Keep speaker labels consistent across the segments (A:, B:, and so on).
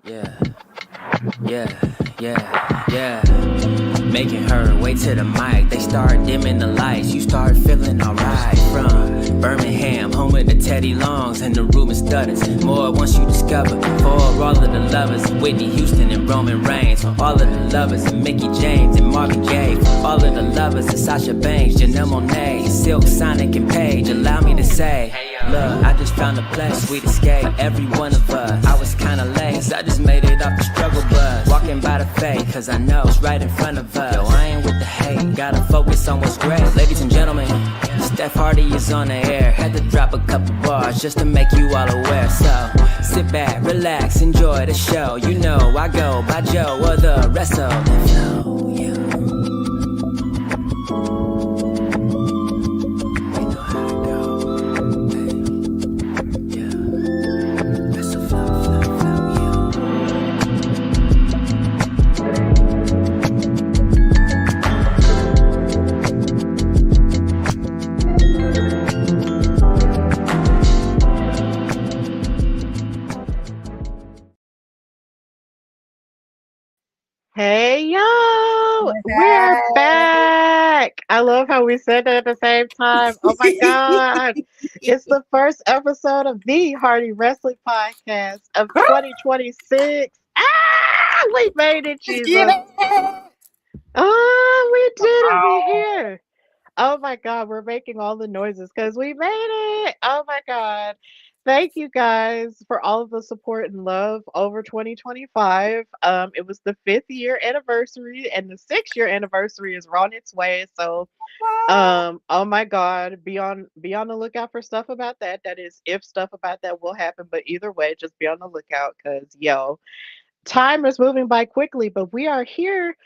A: Yeah, yeah. Making her way to the mic. They start dimming the lights. You start feeling alright. From Birmingham, home of the Teddy Longs and the Ruben Studders. More once you discover. For all of the lovers, Whitney Houston and Roman Reigns. For all of the lovers, and Mickey James and Marvin Gaye. For all of the lovers, and Sasha Banks, Janelle Monáe, Silk, Sonic, and Paige. Allow me to say, look, I just found a place, sweet escape. Every one of us, I was kinda late, cause I just made it off the struggle bus. Walking by the fate, cause I know it's right in front of us. Yo, I ain't with the hate, gotta focus on what's great. Ladies and gentlemen, Steph Hardy is on the air. Had to drop a couple bars just to make you all aware. So, sit back, relax, enjoy the show. You know I go by Joe or the rest of the flow, yeah.
B: Hey yo, we're back. I love how we said that at the same time. Oh my God. It's the first episode of the Hardy Wrestling Podcast of 2026. Ah, we made it, Jesus. Oh, we did it. We here. Oh my God, we're making all the noises because we made it. Oh my God. Thank you guys for all of the support and love over 2025. It was the 5th year anniversary and the 6th year anniversary is on its way. So oh my God, be on the lookout for stuff about that. That is if stuff about that will happen. But either way, just be on the lookout because time is moving by quickly, but we are here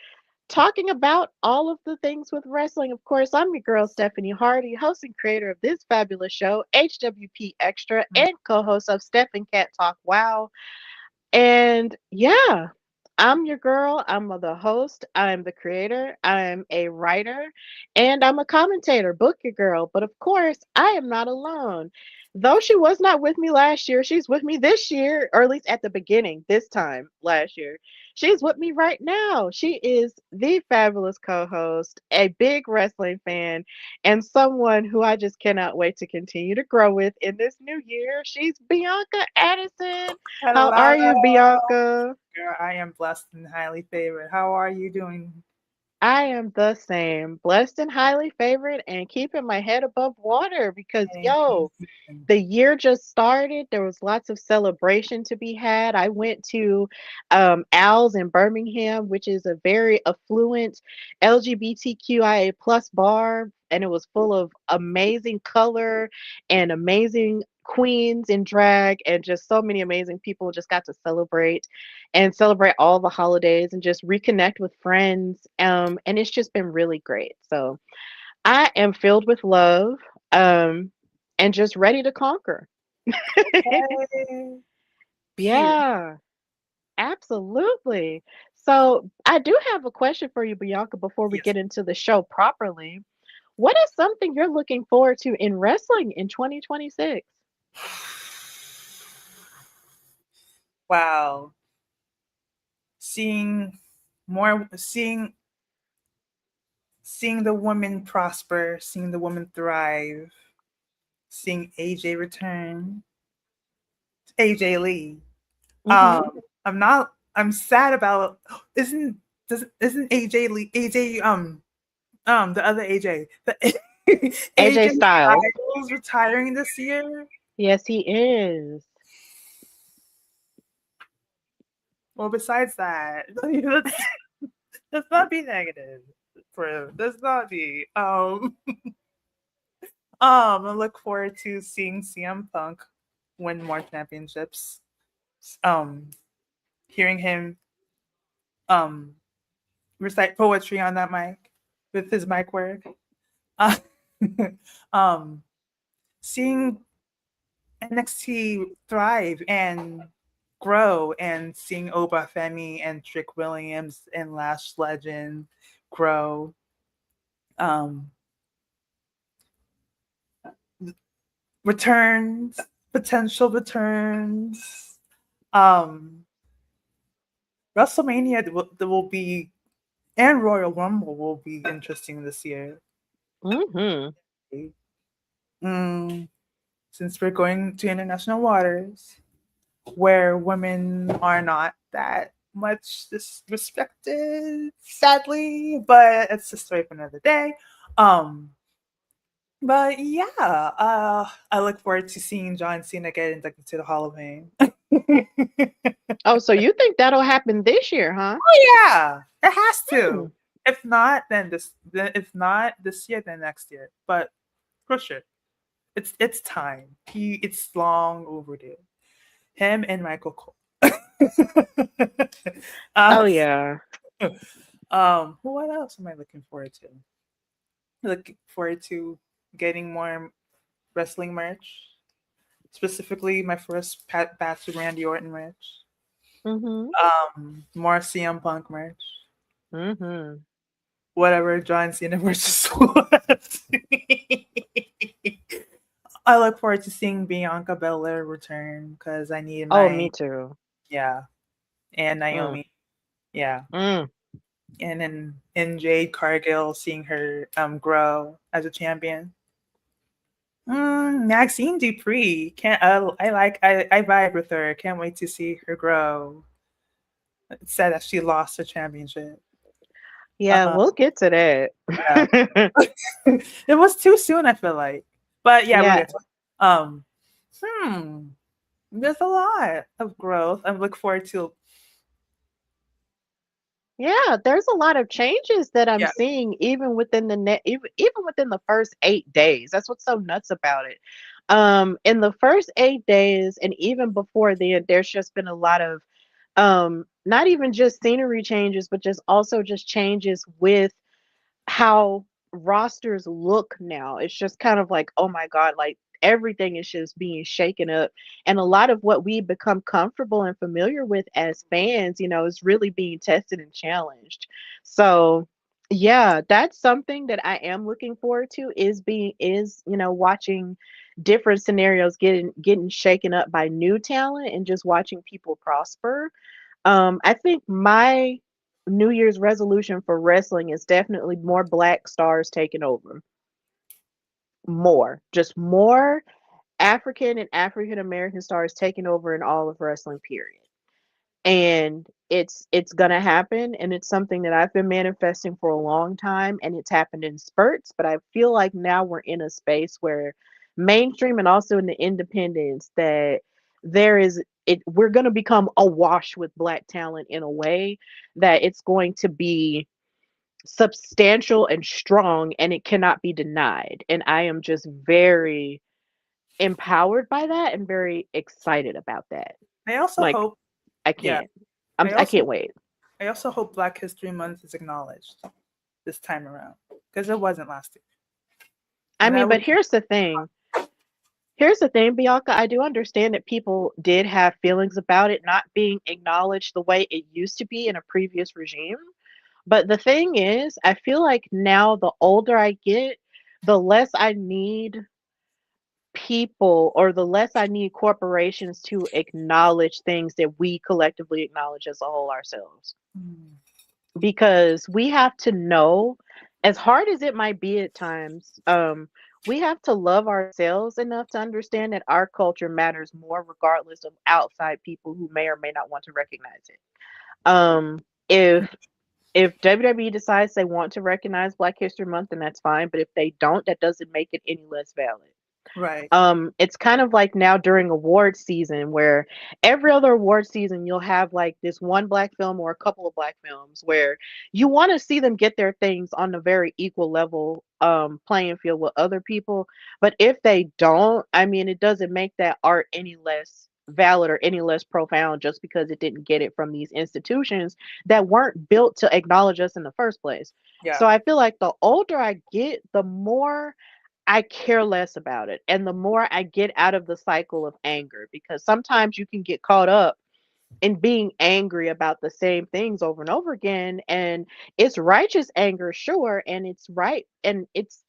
B: talking about all of the things with wrestling. Of course, I'm your girl, Stephanie Hardy, host and creator of this fabulous show, HWP Extra, and co host of Steph and Cat Talk Wow. And yeah, I'm your girl. I'm the host. I'm the creator. I'm a writer. And I'm a commentator. Book your girl. But of course, I am not alone. Though she was not with me last year, she's with me this year, or at least at the beginning, this time last year. She's with me right now. She is the fabulous co host, a big wrestling fan, and someone who I just cannot wait to continue to grow with in this new year. She's Bianca Addison. How
C: Hello,
B: are you, Bianca?
C: girl. I am blessed and highly favored. How are you doing?
B: I am the same, blessed and highly favored, and keeping my head above water because,
C: Amazing.
B: the year just started. There was lots of celebration to be had. I went to Al's in Birmingham, which is a very affluent LGBTQIA plus bar, and it was full of amazing color and amazing queens in drag and just so many amazing people just got to celebrate all the holidays and just reconnect with friends. And it's just been really great. So I am filled with love um, and just ready to conquer.
C: Hey, period.
B: Yeah, absolutely. So I do have a question for you, Bianca, before we
C: Yes.
B: get into the show properly. What is something you're looking forward to in wrestling in 2026?
C: Wow. Seeing more, seeing the women prosper, seeing the women thrive, seeing AJ return, AJ Lee.
B: Hmm.
C: I'm not. I'm sad about. Isn't AJ Lee the other AJ the
B: AJ
C: AJ
B: Styles.
C: Styles retiring this year?
B: Yes, he is.
C: Well, besides that, let's not be negative. Let's not be. I look forward to seeing CM Punk win more championships. Um, Hearing him um recite poetry on that mic with his mic work. Uh, um, Seeing NXT thrive and grow, and seeing Obafemi and Trick Williams and Lash Legend grow. Um, Returns, potential returns. Um, WrestleMania there will be, and Royal Rumble will be interesting this year.
B: Mm-hmm.
C: Mm, since we're going to international waters where women are not that much disrespected, sadly, but it's a story for another day. Um, but yeah, I look forward to seeing John Cena get inducted to the Hall of Fame.
B: Oh, so you think that'll happen this year, huh?
C: Oh yeah, it has
B: Hmm.
C: to. If not, then if not this year, then next year. But for sure, it's time. It's long overdue. Him and Michael Cole. um,
B: Oh yeah.
C: what else am I looking forward to? Looking forward to getting more wrestling merch. Specifically, my first batch of Randy Orton merch.
B: Mm-hmm.
C: More CM Punk merch.
B: Mm-hmm.
C: Whatever John Cena versus was. I look forward to seeing Bianca Belair return because I need
B: Oh, me
C: my,
B: too.
C: yeah, and
B: Mm.
C: Naomi, yeah,
B: Mm.
C: and then in Jade Cargill seeing her grow as a champion. Maxine Dupree, can't I vibe with her. Can't wait to see her grow. It's sad that she lost her championship.
B: Yeah,
C: Uh,
B: we'll get to
C: yeah,
B: that.
C: it was too soon. I feel like, but yeah, we'll
B: Yeah.
C: get to it. Hmm. There's a lot of growth. I look forward to.
B: Yeah, there's a lot of changes that I'm
C: Yeah,
B: seeing even within the even within the first 8 days. That's what's so nuts about it. In the first 8 days, and even before then, there's just been a lot of not even just scenery changes, but just also just changes with how rosters look now. It's just kind of like, oh my God, like everything is just being shaken up. And a lot of what we become comfortable and familiar with as fans, is really being tested and challenged. So, yeah, that's something that I am looking forward to watching different scenarios getting shaken up by new talent and just watching people prosper. I think my New Year's resolution for wrestling is definitely more black stars taking over. More, just more African and African American stars taking over in all of wrestling, period. And it's gonna happen, and it's something that I've been manifesting for a long time, and it's happened in spurts, but I feel like now we're in a space where mainstream and also in the independents that there is it we're gonna become awash with black talent in a way that it's going to be substantial and strong, and it cannot be denied. And I am just very empowered by that and very excited about that.
C: I also
B: Like,
C: hope.
B: I
C: Yeah,
B: can't.
C: I
B: I
C: also
B: can't wait.
C: I also hope Black History Month is acknowledged this time around because it wasn't last year,
B: I
C: and
B: mean,
C: that
B: but
C: would.
B: here's the thing. Here's the thing, Bianca. I do understand that people did have feelings about it not being acknowledged the way it used to be in a previous regime. But the thing is, I feel like now the older I get, the less I need people or the less I need corporations to acknowledge things that we collectively acknowledge as a whole ourselves.
C: Mm,
B: Because we have to know, as hard as it might be at times, we have to love ourselves enough to understand that our culture matters more regardless of outside people who may or may not want to recognize it. Um if if WWE decides they want to recognize Black History Month, then that's fine, but if they don't, that doesn't make it any less valid.
C: right.
B: It's kind of like now during award season where every other award season you'll have like this one black film or a couple of black films where you want to see them get their things on a very equal level playing field with other people. But if they don't, I mean, it doesn't make that art any less valid or any less profound just because it didn't get it from these institutions that weren't built to acknowledge us in the first place.
C: Yeah.
B: So I feel like the older I get, the more I care less about it. And the more I get out of the cycle of anger, because sometimes you can get caught up in being angry about the same things over and over again. And it's righteous anger, sure. And it's right. And it's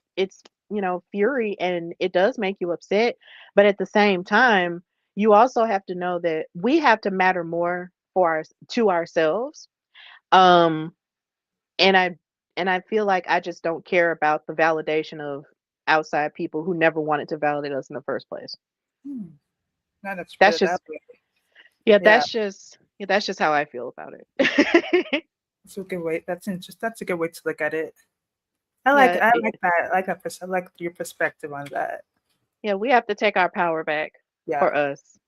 B: fury and it does make you upset. But at the same time, you also have to know that we have to matter more to ourselves. Um, and I feel like I just don't care about the validation of outside people who never wanted to validate us in the first place.
C: Hmm. Now that you put
B: That's
C: it that
B: just
C: way.
B: yeah,
C: Yeah,
B: that's just how I feel about it.
C: that's a good way. That's a good way to look at it.
B: Yeah,
C: I like that. I like that. I like your perspective on that.
B: yeah, we have to take our power back
C: Yeah.
B: for us.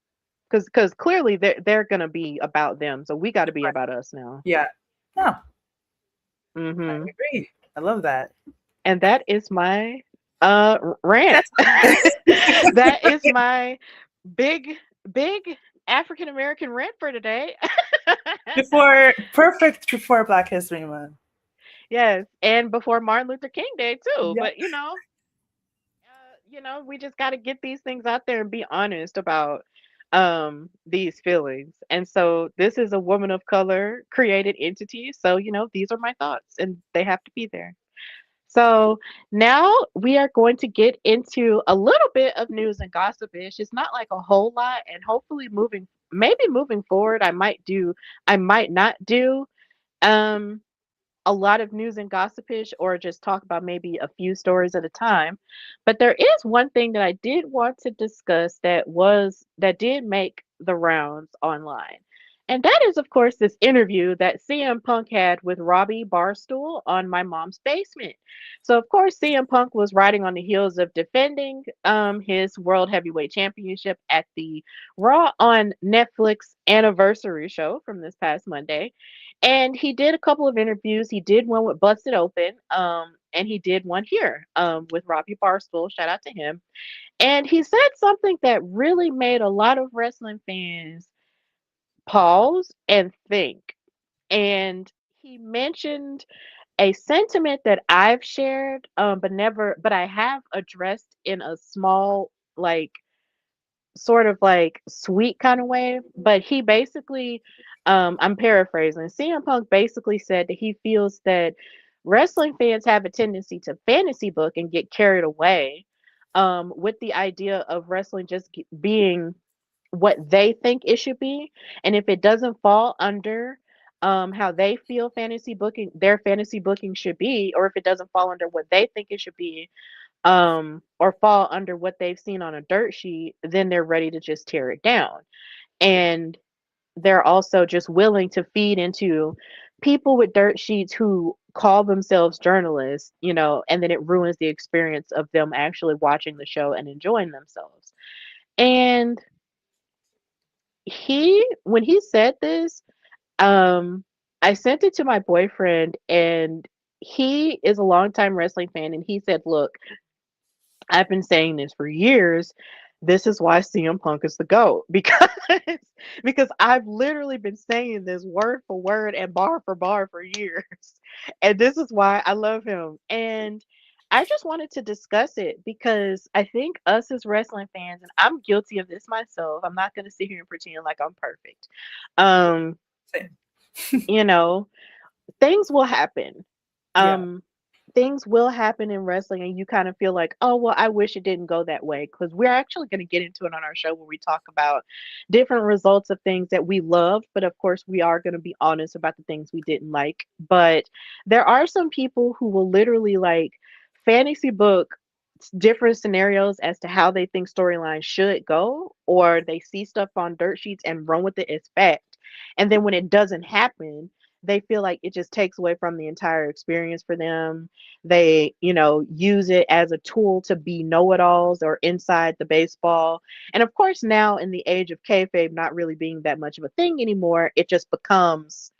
B: Because clearly they're gonna be about them, so we got to be
C: Right.
B: about us now.
C: Yeah. No, I
B: Hmm.
C: agree. I love that.
B: And that is my rant.
C: That's
B: That is my big big African American rant for today.
C: before Black History Month.
B: Yes, and before Martin Luther King Day too.
C: Yep.
B: But we just got to get these things out there and be honest about these feelings. And so this is a woman of color created entity. So, these are my thoughts and they have to be there. So now we are going to get into a little bit of news and gossip-ish. It's not like a whole lot, and hopefully moving forward, I might not do um a lot of news and gossipish or just talk about maybe a few stories at a time. But there is one thing that I did want to discuss that did make the rounds online. And that is, of course, this interview that CM Punk had with Robbie Barstool on My Mom's Basement. So, of course, CM Punk was riding on the heels of defending his World Heavyweight Championship at the Raw on Netflix anniversary show from this past Monday. And he did a couple of interviews. He did one with Busted Open, and he did one here with Robbie Barstool. Shout out to him. And he said something that really made a lot of wrestling fans pause and think. And he mentioned a sentiment that I've shared, but I have addressed in a small, like, sort of like sweet kind of way. But he basically, I'm paraphrasing, CM Punk basically said that he feels that wrestling fans have a tendency to fantasy book and get carried away with the idea of wrestling just being what they think it should be. And if it doesn't fall under how they feel their fantasy booking should be, or if it doesn't fall under what they think it should be, or fall under what they've seen on a dirt sheet, then they're ready to just tear it down. And they're also just willing to feed into people with dirt sheets who call themselves journalists, and then it ruins the experience of them actually watching the show and enjoying themselves. And when he said this, um, I sent it to my boyfriend, and he is a longtime wrestling fan, and he said, "Look, I've been saying this for years. This is why CM Punk is the GOAT because I've literally been saying this word for word and bar for bar for years. And this is why I love him. And I just wanted to discuss it because I think us as wrestling fans, and I'm guilty of this myself. I'm not going to sit here and pretend like I'm perfect. Um,
C: Same.
B: you know, things will happen.
C: Yeah.
B: Um, things will happen in wrestling, and you kind of feel like, oh, well, I wish it didn't go that way. Because we're actually going to get into it on our show where we talk about different results of things that we love. But of course, we are going to be honest about the things we didn't like. But there are some people who will literally like fantasy book different scenarios as to how they think storylines should go, or they see stuff on dirt sheets and run with it as fact. And then when it doesn't happen, they feel like it just takes away from the entire experience for them. They, use it as a tool to be know-it-alls or inside the baseball. And of course, now in the age of kayfabe not really being that much of a thing anymore, it just becomes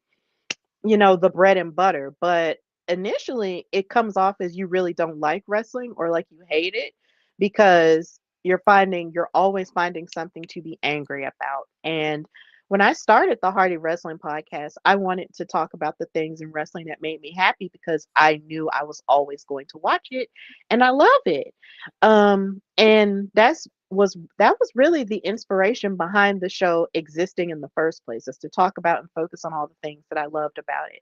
B: the bread and butter. But initially, it comes off as you really don't like wrestling or like you hate it because you're always finding something to be angry about. And when I started the Hardy Wrestling podcast, I wanted to talk about the things in wrestling that made me happy because I knew I was always going to watch it and I love it. And that was really the inspiration behind the show existing in the first place, is to talk about and focus on all the things that I loved about it.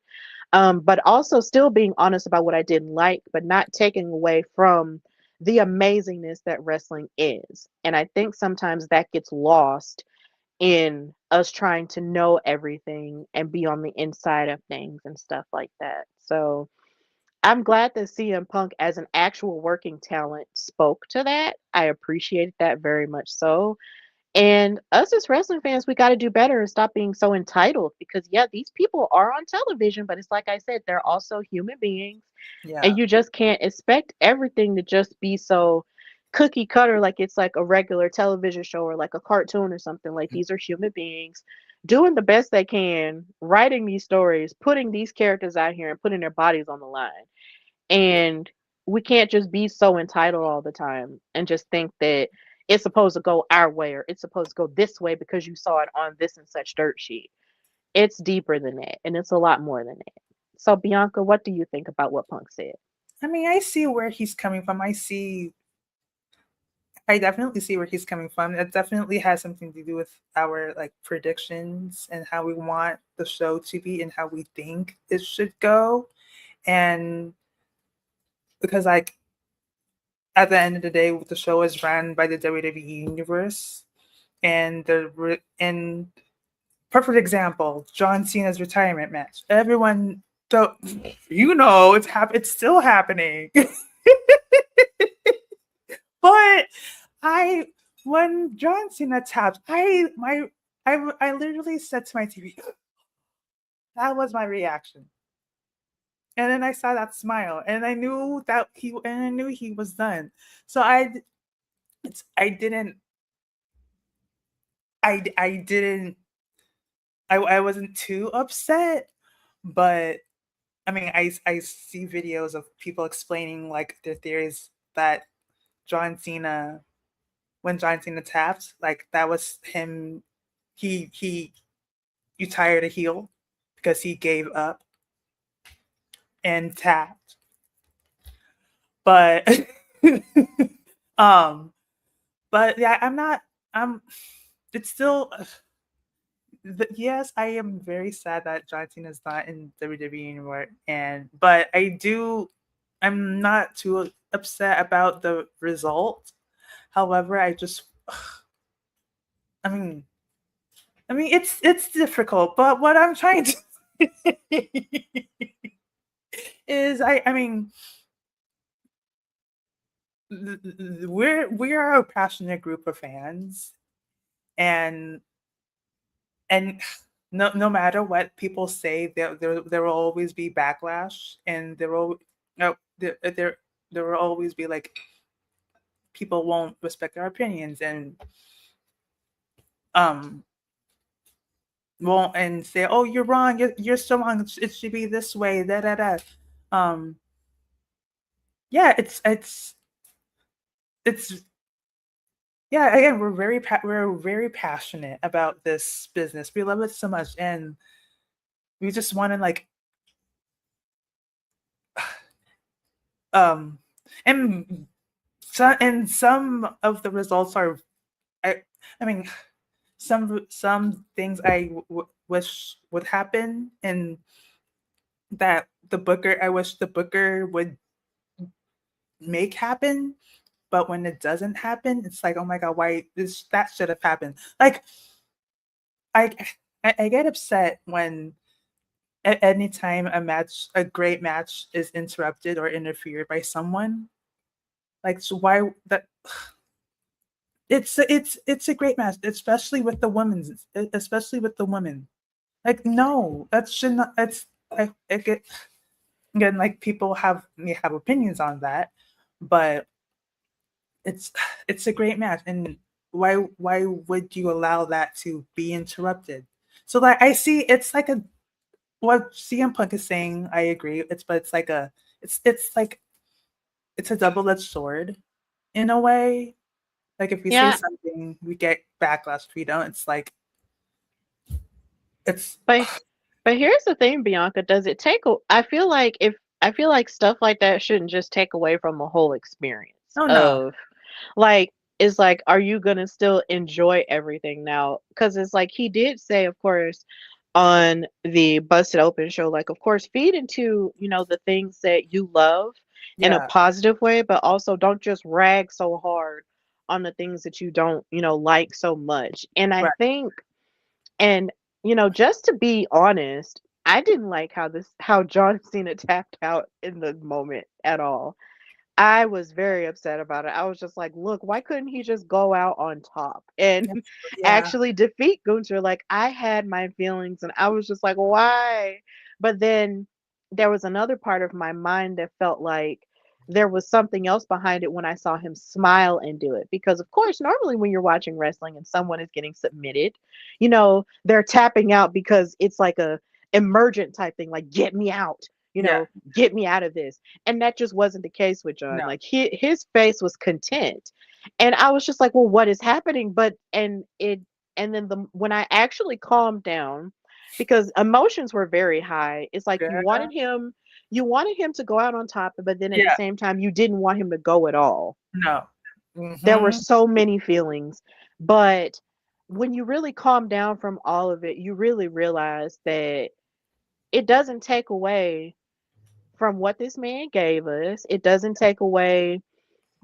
B: But also still being honest about what I didn't like, but not taking away from the amazingness that wrestling is. And I think sometimes that gets lost in us trying to know everything and be on the inside of things and stuff like that. So I'm glad that CM Punk, as an actual working talent, spoke to that. I appreciate that very much so. And us as wrestling fans, we got to do better and stop being so entitled because, yeah, these people are on television, but it's like I said, they're also human beings.
C: Yeah.
B: And you just can't expect everything to just be so cookie cutter, like it's like a regular television show or like a cartoon or something. Like these are human beings doing the best they can, writing these stories, putting these characters out here and putting their bodies on the line. And we can't just be so entitled all the time and just think that it's supposed to go our way or it's supposed to go this way because you saw it on this and such dirt sheet. It's deeper than that and it's a lot more than that. So, Bianca, what do you think about what Punk said?
C: I mean, I see where he's coming from. I definitely see where he's coming from. It definitely has something to do with our like predictions and how we want the show to be and how we think it should go. And because like at the end of the day, the show is run by the WWE universe, and and perfect example, John Cena's retirement match. Everyone, so it's still happening. But when John Cena tapped, I literally said to my TV, that was my reaction. And then I saw that smile, and I knew he was done. So I didn't, I didn't, I wasn't too upset, but I mean, I see videos of people explaining like their theories that John Cena, when John Cena tapped, like that was him. He retired a heel because he gave up and tapped. But um, but yeah, I'm not. I'm. It's still. Yes, I am very sad that John Cena is not in WWE anymore, but I'm not too upset about the result. However, I mean, it's difficult, but what I'm trying to is I mean we are a passionate group of fans, and and no matter what people say, there will always be backlash, and no there will always be like people won't respect our opinions and um won't and say, oh, you're wrong, you're so wrong, it should be this way, da da da. um yeah, it's yeah, again, we're very passionate about this business. We love it so much, and we just want to like um and some of the results are I I mean some things wish would happen, and that I wish the booker would make happen. But when it doesn't happen, it's like, oh my god, why that should have happened. Like I I get upset when at any time a great match is interrupted or interfered by someone. Like, so why that it's a great match, especially with the women. Like, no, that should not. I get again, like people may have opinions on that, but it's it's a great match, and why would you allow that to be interrupted? So like I see, it's like a what CM Punk is saying. I agree. It's like it's like it's a double-edged sword in a way. Like if we say
B: Yeah,
C: something, we get backlash. If we don't, it's like it's
B: but here's the thing, Bianca. Does it take? I feel like stuff like that shouldn't just take away from the whole experience
C: oh no,
B: of like it's like, are you gonna still enjoy everything now? Because it's like he did say, of course, on the Busted Open show, like, of course, feed into, the things that you love in a
C: yeah,
B: positive way, but also don't just rag so hard on the things that you don't, like so much. And I
C: Right.
B: think, and just to be honest, I didn't like how John Cena tapped out in the moment at all. I was very upset about it. I was just like, look, why couldn't he just go out on top and
C: That's true. Yeah.
B: actually defeat Gunther? Like, I had my feelings and I was just like, why? But then there was another part of my mind that felt like there was something else behind it when I saw him smile and do it. Because, of course, normally when you're watching wrestling and someone is getting submitted, they're tapping out because it's like a emergent type thing, like, get me out,
C: Yeah.
B: get me out of this. And that just wasn't the case with John.
C: No.
B: Like his face was content. And I was just like, well, what is happening? But and then when I actually calmed down, because emotions were very high, it's like
C: Yeah.
B: you wanted him to go out on top, but then at the
C: Yeah.
B: same time you didn't want him to go at all.
C: No.
B: There were
C: Mm-hmm.
B: so many feelings. But when you really calm down from all of it, you really realize that it doesn't take away from what this man gave us. It doesn't take away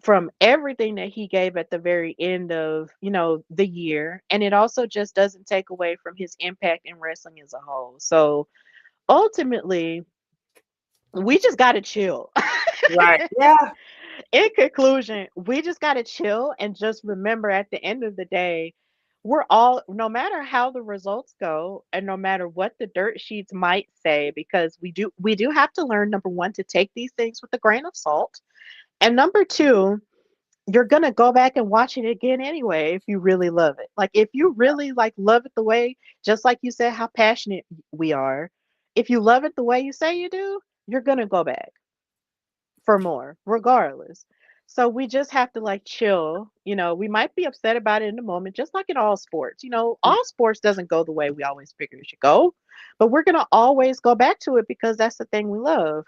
B: from everything that he gave at the very end of, the year. And it also just doesn't take away from his impact in wrestling as a whole. So ultimately, we just got to chill.
C: Right. Yeah.
B: In conclusion, we just got to chill and just remember at the end of the day, we're all, no matter how the results go and no matter what the dirt sheets might say, because we do have to learn, number one, to take these things with a grain of salt, and number two, you're gonna go back and watch it again anyway if you really love it. Like, if you really like love it the way, just like you said, how passionate we are, if you love it the way you say you do, you're gonna go back for more, regardless. So we just have to like chill. We might be upset about it in the moment, just like in all sports. All sports doesn't go the way we always figure it should go, but we're gonna always go back to it because that's the thing we love.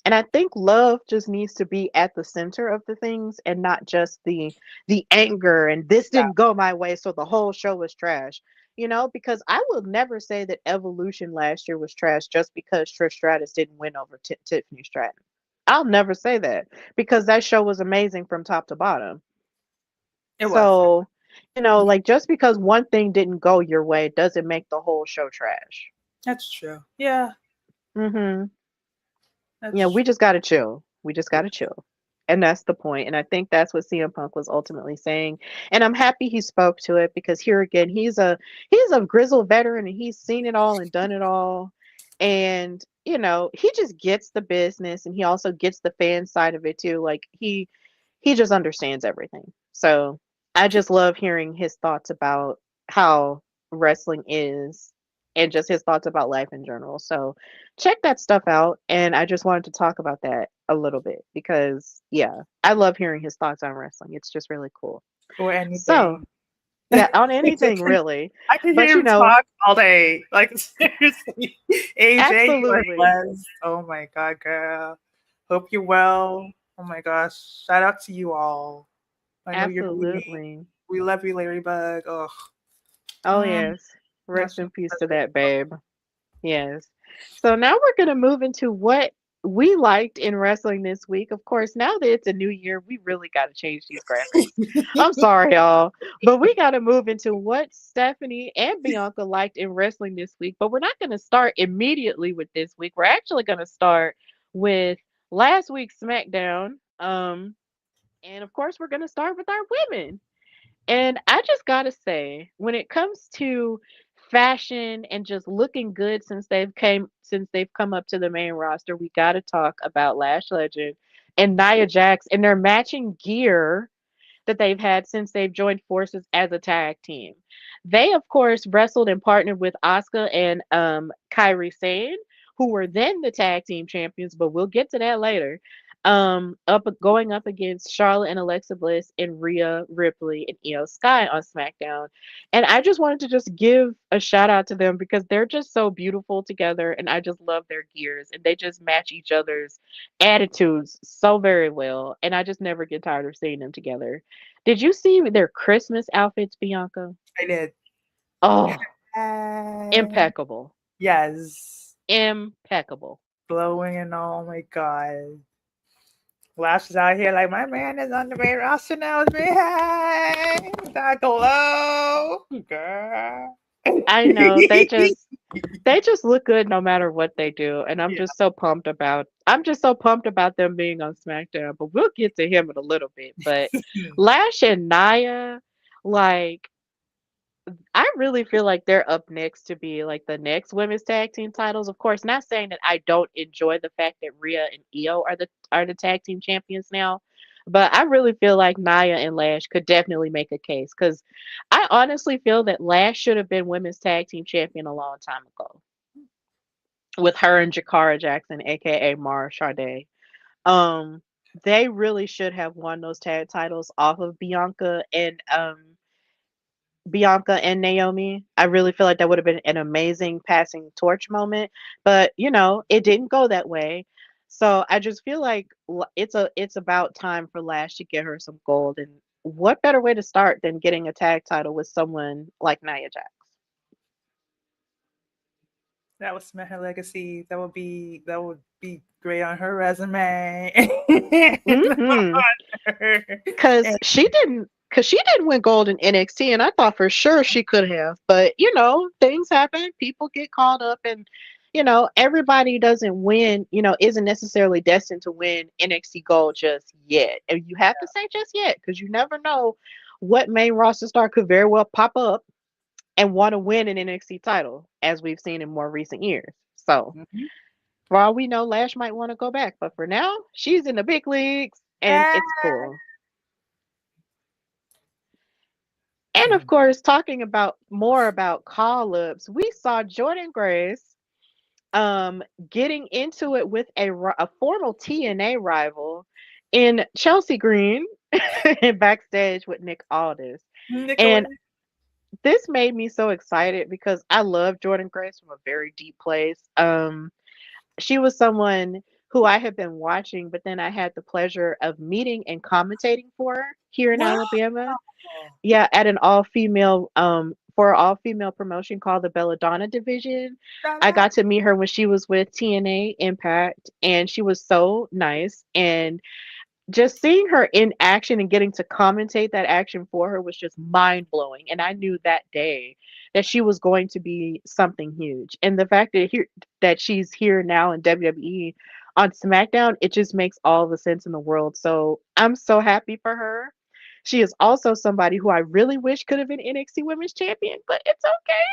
B: And I think love just needs to be at the center of the things and not just the anger and this
C: Yeah.
B: didn't go my way, so the whole show was trash. Because I will never say that Evolution last year was trash just because Trish Stratus didn't win over Tiffany Stratton. I'll never say that because that show was amazing from top to bottom.
C: It was.
B: So, like, just because one thing didn't go your way doesn't make the whole show trash.
C: That's true. Yeah.
B: Mhm. Yeah,
C: That's
B: we just gotta chill. We just gotta chill. And that's the point. And I think that's what CM Punk was ultimately saying. And I'm happy he spoke to it because here again, he's a grizzled veteran and he's seen it all and done it all. And, he just gets the business and he also gets the fan side of it too. Like he just understands everything. So I just love hearing his thoughts about how wrestling is and just his thoughts about life in general. So check that stuff out. And I just wanted to talk about that a little bit because, yeah, I love hearing his thoughts on wrestling. It's just really cool.
C: or
B: So,
C: anything.
B: yeah, on anything really.
C: I could
B: But,
C: hear him talk all day. Like seriously. AJ, you are
B: absolutely.
C: blessed. Oh my god, girl. Hope you're well. Oh my gosh. Shout out to you all. I know you're bleeding.
B: Absolutely.
C: We love you, Larry Bug. Oh,
B: Oh, yes. Rest in
C: national
B: peace to
C: treasure.
B: that babe. Yes. So now we're going to move into what we liked in wrestling this week. Of course, now that it's a new year, we really got to change these graphics. I'm sorry, y'all, but we got to move into what Stephanie and Bianca liked in wrestling this week. But we're not going to start immediately with this week. We're actually going to start with last week's SmackDown. And of course, we're going to start with our women. And I just gotta say, when it comes to fashion and just looking good since they've come up to the main roster, we gotta talk about Lash Legend and Nia Jax and their matching gear that they've had since they've joined forces as a tag team. They, of course, wrestled and partnered with Asuka and Kairi Sane, who were then the tag team champions, but we'll get to that later. Going up against Charlotte and Alexa Bliss and Rhea Ripley and Io Sky on SmackDown. And I just wanted to just give a shout out to them because they're just so beautiful together and I just love their gears and they just match each other's attitudes so very well. And I just never get tired of seeing them together. Did you see their Christmas outfits, Bianca?
C: I did.
B: Oh,
C: Uh,
B: impeccable.
C: yes.
B: Impeccable.
C: Glowing and all. Oh my god. Lash is out here like, my man is on the main roster now. It's me. Hey, that glow, girl.
B: I know they just look good no matter what they do, and
C: Yeah.
B: I'm just so pumped about them being on SmackDown. But we'll get to him in a little bit. But Lash and Nia, like I really feel like they're up next to be like the next women's tag team titles. Of course, not saying that I don't enjoy the fact that Rhea and Io are the tag team champions now, but I really feel like Nia and Lash could definitely make a case because I honestly feel that Lash should have been women's tag team champion a long time ago with her and Jakara Jackson, aka Mara Sade. Um, they really should have won those tag titles off of Bianca and Naomi. I really feel like that would have been an amazing passing torch moment, but it didn't go that way. So I just feel like it's about time for Lash to get her some gold, and what better way to start than getting a tag title with someone like Nia Jax?
C: That would cement her legacy. That would be great on her resume.
B: Hmm.
C: And
B: Cause she didn't win gold in NXT, and I thought for sure she could have. But things happen. People get caught up, and everybody doesn't win. Isn't necessarily destined to win NXT gold just yet. And you have to say just yet, because you never know what main roster star could very well pop up and want to win an NXT title, as we've seen in more recent years. So
C: Mhm.
B: for all we know, Lash might want to go back, but for now, she's in the big leagues, and
C: Ah,
B: it's cool. And of course, talking about more about call-ups, we saw Jordan Grace getting into it with a formal TNA rival in Chelsea Green backstage with Nick Aldis. And
C: Nicholas.
B: this made me so excited because I love Jordan Grace from a very deep place. She was someone who I had been watching, but then I had the pleasure of meeting and commentating for her here in
C: Wow.
B: Alabama. Yeah, at an all-female for an all-female promotion called the Belladonna Division.
C: Shout
B: I
C: out.
B: got to meet her when she was with TNA Impact, and she was so nice. And just seeing her in action and getting to commentate that action for her was just mind-blowing. And I knew that day that she was going to be something huge. And the fact that she's here now in WWE on SmackDown, it just makes all the sense in the world. So I'm so happy for her. She is also somebody who I really wish could have been NXT Women's Champion, but it's okay.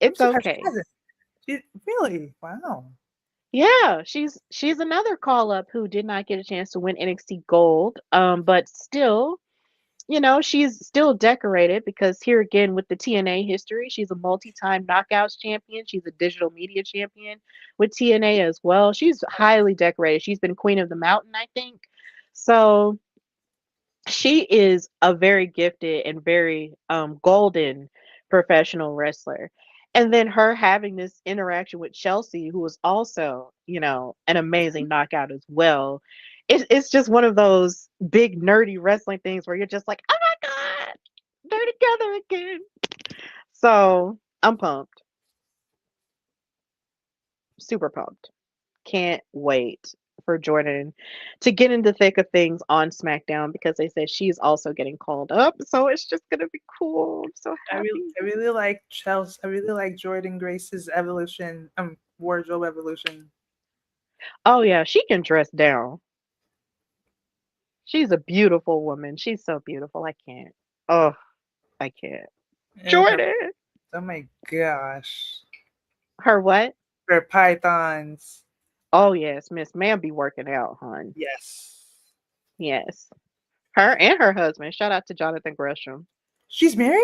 C: I'm
B: It's
C: surprised she
B: okay.
C: hasn't. Really? Wow.
B: Yeah, she's another call up who did not get a chance to win NXT Gold. But still, she's still decorated because here again with the TNA history, she's a multi-time knockouts champion. She's a digital media champion with TNA as well. She's highly decorated. She's been Queen of the Mountain, I think. So she is a very gifted and very golden professional wrestler. And then her having this interaction with Chelsea, who was also, an amazing knockout as well. It's just one of those big nerdy wrestling things where you're just like, oh my God, they're together again. So I'm pumped, super pumped. Can't wait for Jordan to get in the thick of things on SmackDown because they said she's also getting called up. So it's just gonna be cool. I'm so
C: I
B: happy.
C: really, I really like Chelsea. I really like Jordan Grace's evolution, wardrobe evolution.
B: Oh yeah, she can dress down. She's a beautiful woman. She's so beautiful. I can't. Oh, I can't.
C: And her,
B: Jordan.
C: oh my gosh,
B: Her what?
C: her pythons.
B: Oh yes, Miss Ma'am be working out, hon.
C: Yes.
B: Yes. Her and her husband. Shout out to Jonathan Gresham.
C: She's married?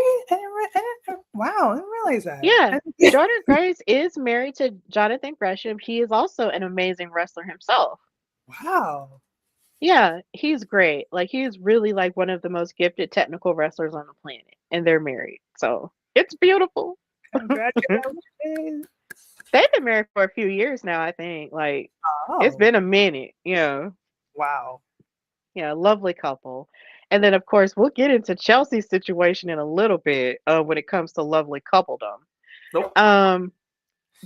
C: Wow, I didn't realize that.
B: Yeah. Jordan Grace is married to Jonathan Gresham. He is also an amazing wrestler himself.
C: Wow.
B: Yeah, he's great. Like he's really like one of the most gifted technical wrestlers on the planet, and they're married. So it's beautiful.
C: Congratulations.
B: They've been married for a few years now, I think. Like it's
C: Oh,
B: been a minute. Yeah.
C: wow.
B: Yeah, lovely couple. And then of course we'll get into Chelsea's situation in a little bit when it comes to lovely coupledom.
C: Nope.
B: Um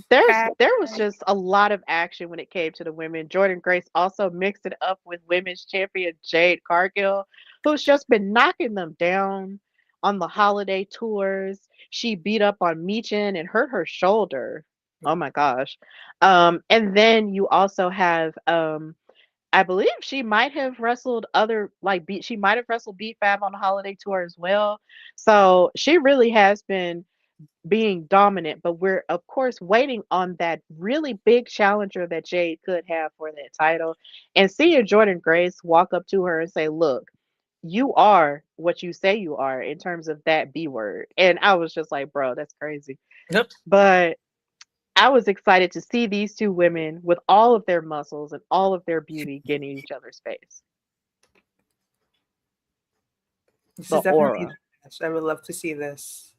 B: There was just a lot of action when it came to the women. Jordan Grace also mixed it up with women's champion Jade Cargill, who's just been knocking them down on the holiday tours. She beat up on Meechin and hurt her shoulder. Oh my gosh. And then you also have I believe she might have wrestled other like beat she might have wrestled Beat Fab on the holiday tour as well. So she really has been being dominant, but we're of course waiting on that really big challenger that Jade could have for that title. And seeing Jordan Grace walk up to her and say, "Look, you are what you say you are in terms of that B word." And I was just like, "Bro, that's crazy."
C: Yep.
B: But I was excited to see these two women with all of their muscles and all of their beauty getting each other's face.
C: This
B: The
C: is definitely
B: aura.
C: the match. I would love to see this.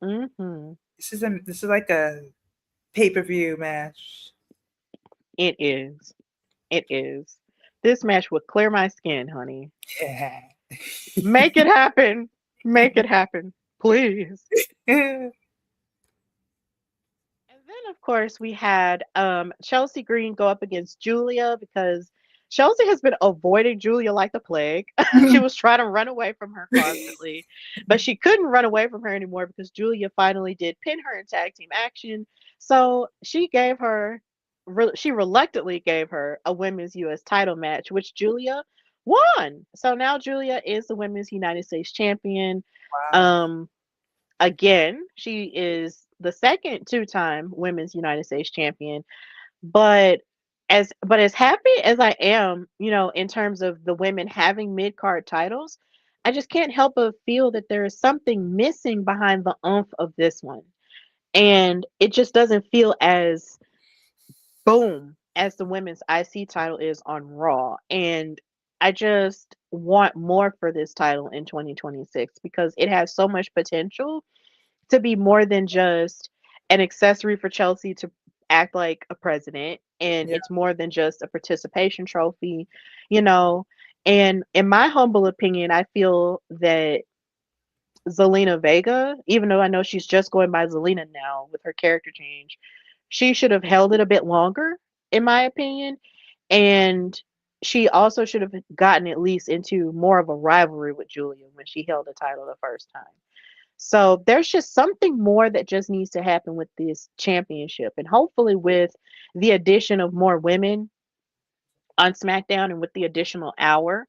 B: Hmm.
C: This is like a pay-per-view match.
B: It is. It is. This match would clear my skin, honey.
C: Yeah.
B: Make it happen. Make it happen. Please. And then, of course, we had Chelsea Green go up against Julia because Chelsea has been avoiding Julia like the plague. She was trying to run away from her constantly, but she couldn't run away from her anymore because Julia finally did pin her in tag team action. So she reluctantly gave her a women's U.S. title match, which Julia won. So now Julia is the women's United States champion.
C: Wow.
B: Um, Again, she is the second two-time women's United States champion. But as happy as I am, in terms of the women having mid-card titles, I just can't help but feel that there is something missing behind the oomph of this one. And it just doesn't feel as boom as the women's IC title is on Raw. And I just want more for this title in 2026 because it has so much potential to be more than just an accessory for Chelsea to act like a president, and
C: Yeah.
B: it's more than just a participation trophy, you know. And in my humble opinion, I feel that Zelina Vega, even though I know she's just going by Zelina now with her character change, she should have held it a bit longer, in my opinion. And she also should have gotten at least into more of a rivalry with Julia when she held the title the first time. So there's just something more that just needs to happen with this championship. And hopefully, with the addition of more women on SmackDown and with the additional hour,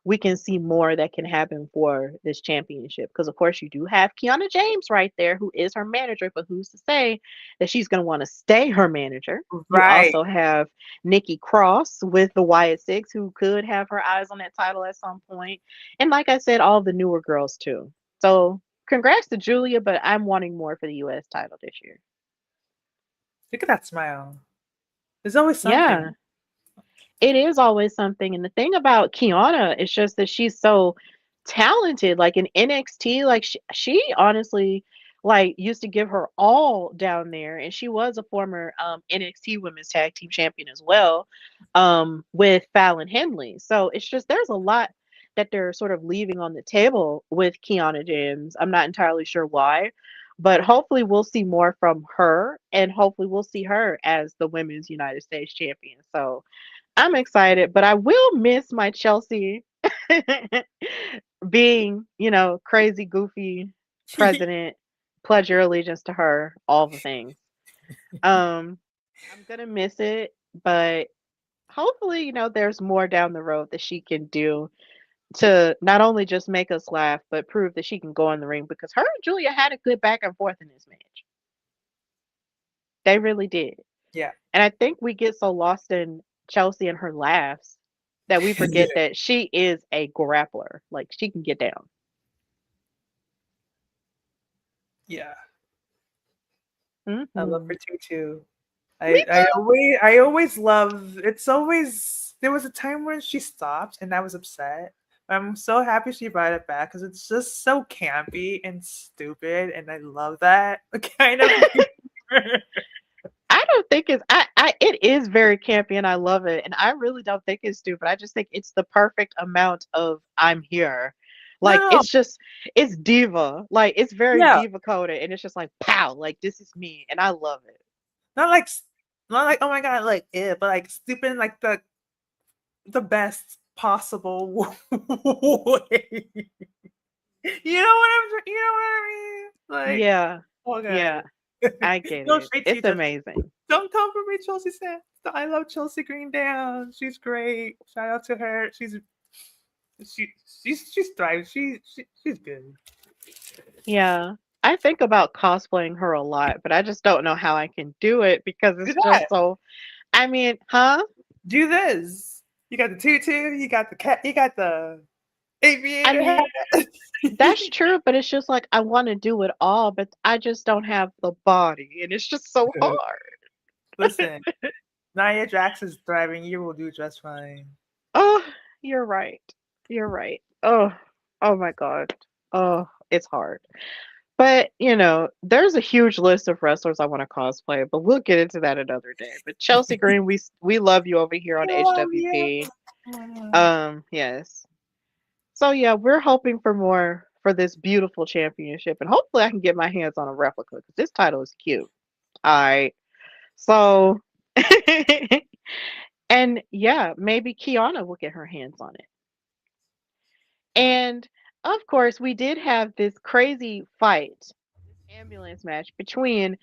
B: we can see more that can happen for this championship. Because, of course, you do have Kiana James right there, who is her manager, but who's to say that she's going to want to stay her manager? You
C: Right.
B: also have Nikki Cross with the Wyatt Six, who could have her eyes on that title at some point. And like I said, all the newer girls, too. So, congrats to Julia, but I'm wanting more for the U.S. title this year.
C: Look at that smile. There's always something.
B: Yeah. It is always something, and the thing about Kiana is just that she's so talented, like, in NXT, like, she honestly, like, used to give her all down there, and she was a former, NXT Women's Tag Team Champion as well, with Fallon Henley, so it's just there's a lot that they're sort of leaving on the table with Kiana James. I'm not entirely sure why, but hopefully we'll see more from her, and hopefully we'll see her as the Women's United States Champion, so I'm excited, but I will miss my Chelsea being, crazy, goofy president, pledge your allegiance to her, all the things. Um, I'm gonna miss it, but hopefully, there's more down the road that she can do to not only just make us laugh, but prove that she can go in the ring because her and Julia had a good back and forth in this match. They really did.
C: Yeah.
B: And I think we get so lost in Chelsea and her laughs that we forget
C: Yeah.
B: that she is a grappler. Like she can get down.
C: Yeah. I love
B: Hmm.
C: her too.
B: Me
C: I always love. It's always there was a time when she stopped and I was upset. But I'm so happy she brought it back because it's just so campy and stupid, and I love that kind of.
B: I don't think it is very campy and I love it. And I really don't think it's stupid. I just think it's the perfect amount of I'm here. Like
C: No,
B: it's diva. Like it's very
C: yeah,
B: diva coded and it's just like pow, like this is me and I love it.
C: not like not like oh my god, like it, but like stupid, like the best possible way. You know what I mean? Like,
B: Yeah.
C: okay.
B: Yeah. I get
C: Go
B: it.
C: straight to you,
B: It's
C: Chelsea.
B: amazing.
C: Don't come for me, Chelsea said. I love Chelsea Green down. She's great. Shout out to her. She's thriving. She's good.
B: Yeah. I think about cosplaying her a lot, but I just don't know how I can do it because
C: Do
B: it's
C: that.
B: just so I mean, huh?
C: Do this. You got the tutu. You got the cat. You got the
B: I
C: aviator
B: mean,
C: hat.
B: that's true, but it's just like I want to do it all, but I just don't have the body, and it's just so hard.
C: Listen, Nia Jax is thriving. You will do just fine.
B: Oh, you're right. You're right. Oh, oh my God. Oh, it's hard. But, there's a huge list of wrestlers I want to cosplay, but we'll get into that another day. But Chelsea Green, we love you over here
C: I
B: on
C: love you.
B: HWP. Yes. So yeah, we're hoping for more for this beautiful championship, and hopefully I can get my hands on a replica because this title is cute. All right. So, and yeah, maybe Kiana will get her hands on it. And of course, we did have this crazy fight, this ambulance match between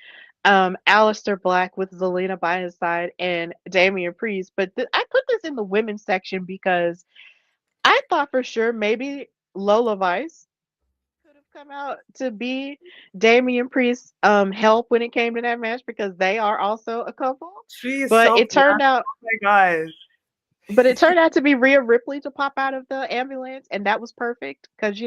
B: Aleister Black with Zelina by his side and Damian Priest. But I put this in the women's section because I thought for sure maybe Lola Vice could have come out to be Damian Priest's help when it came to that match because they are also a couple.
C: She is
B: But
C: so
B: it turned
C: black.
B: out
C: Oh my god.
B: but it turned out to be Rhea Ripley to pop out of the ambulance, and that was perfect because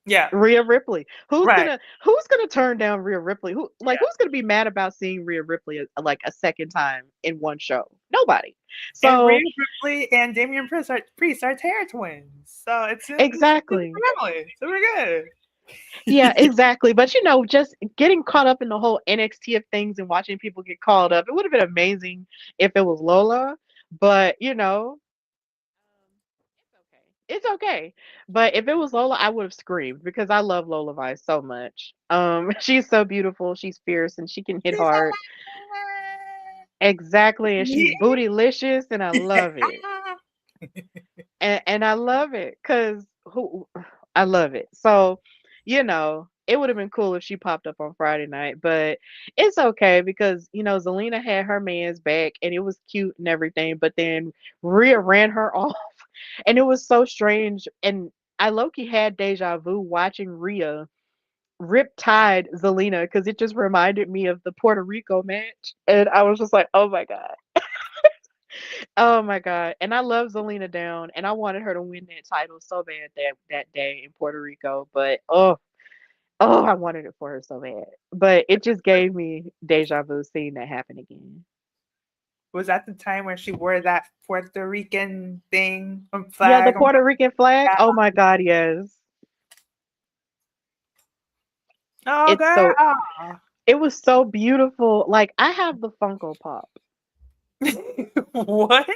C: Yeah.
B: Rhea Ripley.
C: Right.
B: Who's gonna turn down Rhea Ripley?
C: Yeah.
B: Who's gonna be mad about seeing Rhea Ripley like a second time in one show? Nobody.
C: And Rhea
B: So
C: Ripley and Damian Priest are Terror twins. So it's
B: exactly.
C: a family. So we're good.
B: Yeah, exactly. But just getting caught up in the whole NXT of things and watching people get called up, it would have been amazing if it was Lola. But it's okay. It's okay. But if it was Lola, I would have screamed because I love Lola Vice so much. She's so beautiful, she's fierce, and she can hit
C: She's
B: hard. Exactly, and she's bootylicious, and I love it. And I love it because who I love it. So, it would have been cool if she popped up on Friday night, but it's okay because Zelina had her man's back and it was cute and everything, but then Rhea ran her off, and it was so strange. And I low-key had deja vu watching Rhea rip tide Zelina because it just reminded me of the Puerto Rico match, and I was just like, oh my god. Oh my god. And I love Zelina down and I wanted her to win that title so bad that day in Puerto Rico, but I wanted it for her so bad. But it just gave me deja vu seeing that happen again.
C: Was that the time when she wore that Puerto Rican thing
B: Yeah, the
C: flag?
B: Puerto Rican flag. Oh my god, yes.
C: Oh,
B: It's so
C: girl.
B: it was so beautiful. Like I have the Funko Pop.
C: What?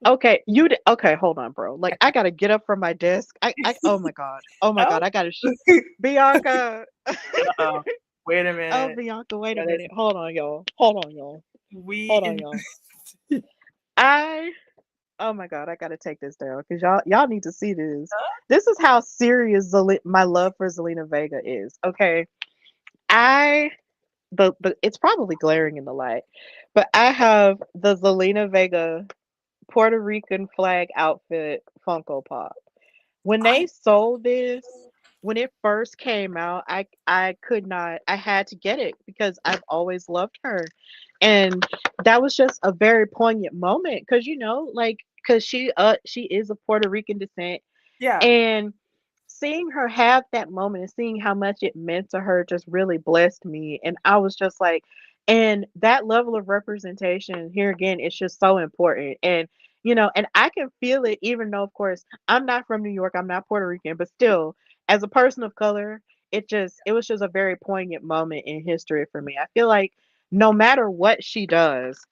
B: Okay, okay, hold on, bro. Like I gotta get up from my desk. Oh my god. Oh my
C: Oh.
B: god, I gotta Bianca.
C: Uh-oh. Wait a
B: Oh,
C: minute.
B: Bianca, wait a
C: Yeah, that's-
B: minute. Hold on, y'all. Hold on, y'all.
C: We
B: Hold on,
C: in
B: y'all. I Oh my god, I gotta take this down because y'all need to see this. This is how serious my love for Zelina Vega is. Okay, I the it's probably glaring in the light, but I have the Zelina Vega Puerto Rican flag outfit Funko Pop. When
C: I
B: they sold this, when it first came out, I could not. I had to get it because I've always loved her, and that was just a very poignant moment because because she is of Puerto Rican descent,
C: yeah.
B: and seeing her have that moment and seeing how much it meant to her just really blessed me. And I was just like, and that level of representation here again, it's just so important. And I can feel it, even though, of course, I'm not from New York, I'm not Puerto Rican, but still, as a person of color, it was just a very poignant moment in history for me. I feel like no matter what she does,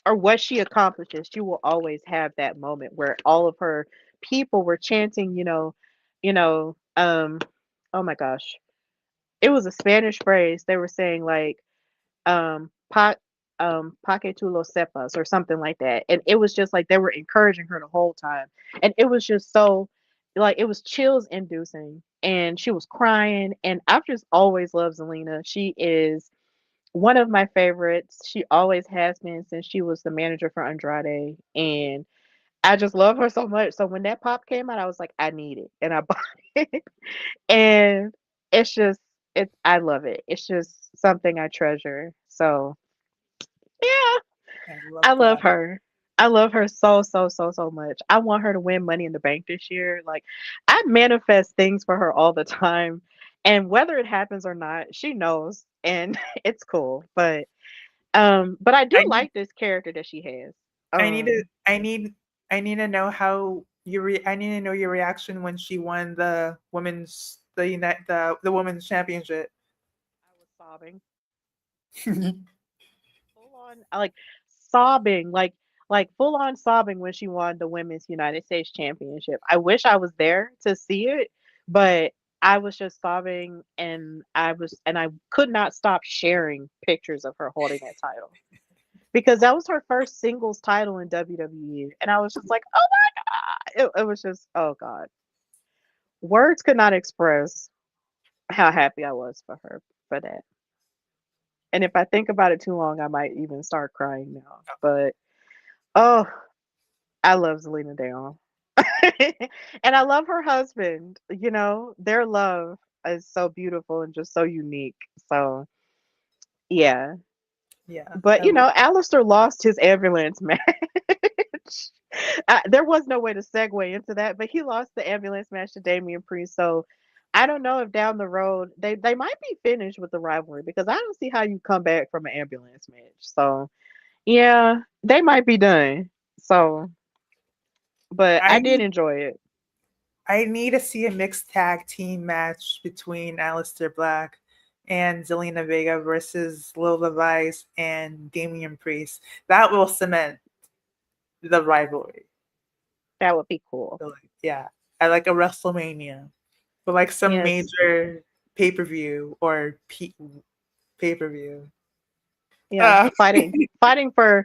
B: or what she accomplishes, she will always have that moment where all of her people were chanting, oh my gosh, it was a Spanish phrase. They were saying like, pa Pake tu lo sepas or something like that. And it was just like they were encouraging her the whole time. And it was just so like it was chills inducing. And she was crying. And I've just always loved Zelina. She is one of my favorites. She always has been since she was the manager for Andrade. And I just love her so much. So when that pop came out, I was like, I need it. And I bought it. And it's just it's I love it. It's just something I treasure. So yeah,
C: I love
B: I love
C: that.
B: her. I love her so, so, so, so much. I want her to win Money in the Bank this year. Like, I manifest things for her all the time. And whether it happens or not, she knows. And it's cool. But I do
C: I need
B: like this character that she has.
C: I need to
B: Um,
C: I need to know how I need to know your reaction when she won the women's championship.
B: I was sobbing. Full on like sobbing, like full on sobbing when she won the Women's United States Championship. I wish I was there to see it, but I was just sobbing and I could not stop sharing pictures of her holding that title because that was her first singles title in WWE and I was just like, "Oh my god." It was just oh god. Words could not express how happy I was for her for that. And if I think about it too long, I might even start crying now. But oh, I love Zelina Dion. And I love her husband. You know, their love is so beautiful and just so unique. So, yeah.
C: Yeah,
B: But,
C: I
B: you
C: love
B: know, Alistair lost his ambulance match. There was no way to segue into that, but he lost the ambulance match to Damian Priest. So, I don't know if down the road they might be finished with the rivalry because I don't see how you come back from an ambulance match. So, yeah, they might be done. So, but I did
C: I
B: enjoy it.
C: I need to see a mixed tag team match between Aleister Black and Zelina Vega versus Lil Levice and Damian Priest. That will cement the rivalry.
B: That would be cool.
C: So, like, yeah, I like a WrestleMania, but like some
B: Yes.
C: major pay-per-view or pay-per-view.
B: Yeah.
C: Uh,
B: Fighting for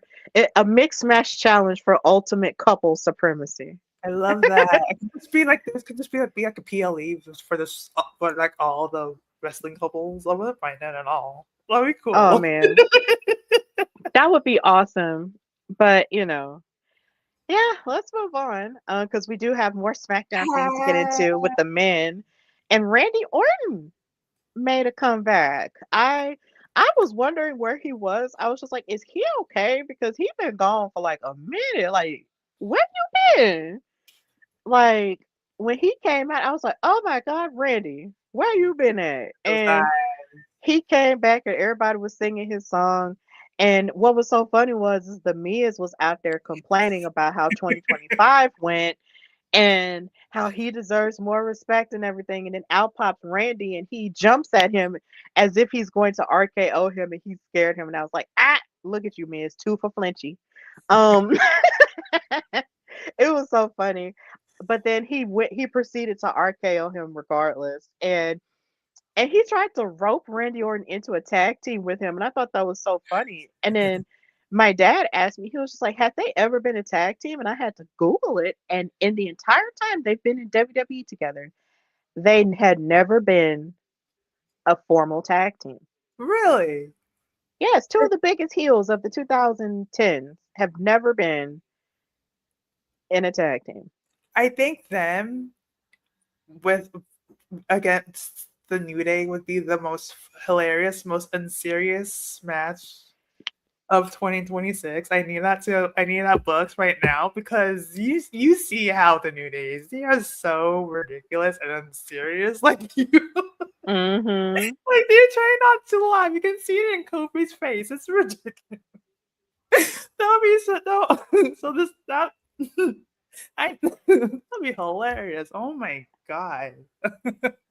B: a mixed match challenge for ultimate couple supremacy.
C: I love that. It could just be like this. Could just be like a PLE just for this for like all the wrestling couples. I wouldn't mind that at all. That'd be
B: Oh
C: cool.
B: man. That would be awesome. But, you know, yeah, let's move on. Because we do have more SmackDown things to get into with the men. And Randy Orton made a comeback. I was wondering where he was. I was just like, is he okay? Because he's been gone for like a minute. Like, where you been? Like when he came out, I was like, "Oh my God, Randy, where you been at?"
C: So sad.
B: And he came back, and everybody was singing his song. And what was so funny was is the Miz was out there complaining about how 2025 went and how he deserves more respect and everything. And then out pops Randy, and he jumps at him as if he's going to RKO him, and he scared him. And I was like, "Ah, look at you, Miz, two for flinchy." Um, it was so funny. But then he proceeded to RKO him regardless. And he tried to rope Randy Orton into a tag team with him. And I thought that was so funny. And then my dad asked me, he was just like, "Had they ever been a tag team?" And I had to Google it. And in the entire time they've been in WWE together, they had never been a formal tag team.
C: Really?
B: Yes, two of the biggest heels of the 2010s have never been in a tag team.
C: I think them with against the New Day would be the most hilarious, most unserious match of 2026. I need that books right now because you see how the New Day is. They are so ridiculous and unserious. Like you
B: Mm-hmm.
C: like they're trying not to laugh. You can see it in Kofi's face. It's ridiculous. That would be so no. So this that that'd be hilarious. Oh my god.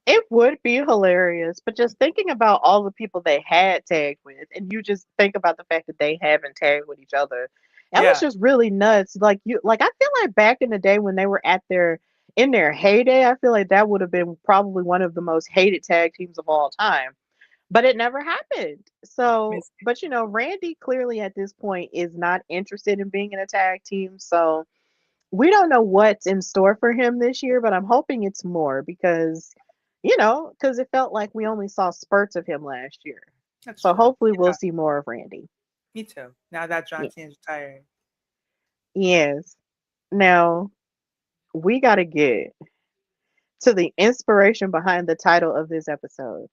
B: It would be hilarious, but just thinking about all the people they had tagged with, and you just think about the fact that they haven't tagged with each other. That was
C: Yeah.
B: just really nuts. Like I feel like back in the day when they were at their in their heyday, I feel like that would have been probably one of the most hated tag teams of all time. but it never happened. So,
C: Miss-
B: but Randy clearly at this point is not interested in being in a tag team. So we don't know what's in store for him this year, but I'm hoping it's more because, because it felt like we only saw spurts of him last year.
C: That's
B: So
C: true.
B: hopefully we'll
C: Yeah,
B: see more of Randy.
C: me too. Now that John
B: Y-
C: Cena's retired.
B: Yes. Now we got to get to the inspiration behind the title of this episode.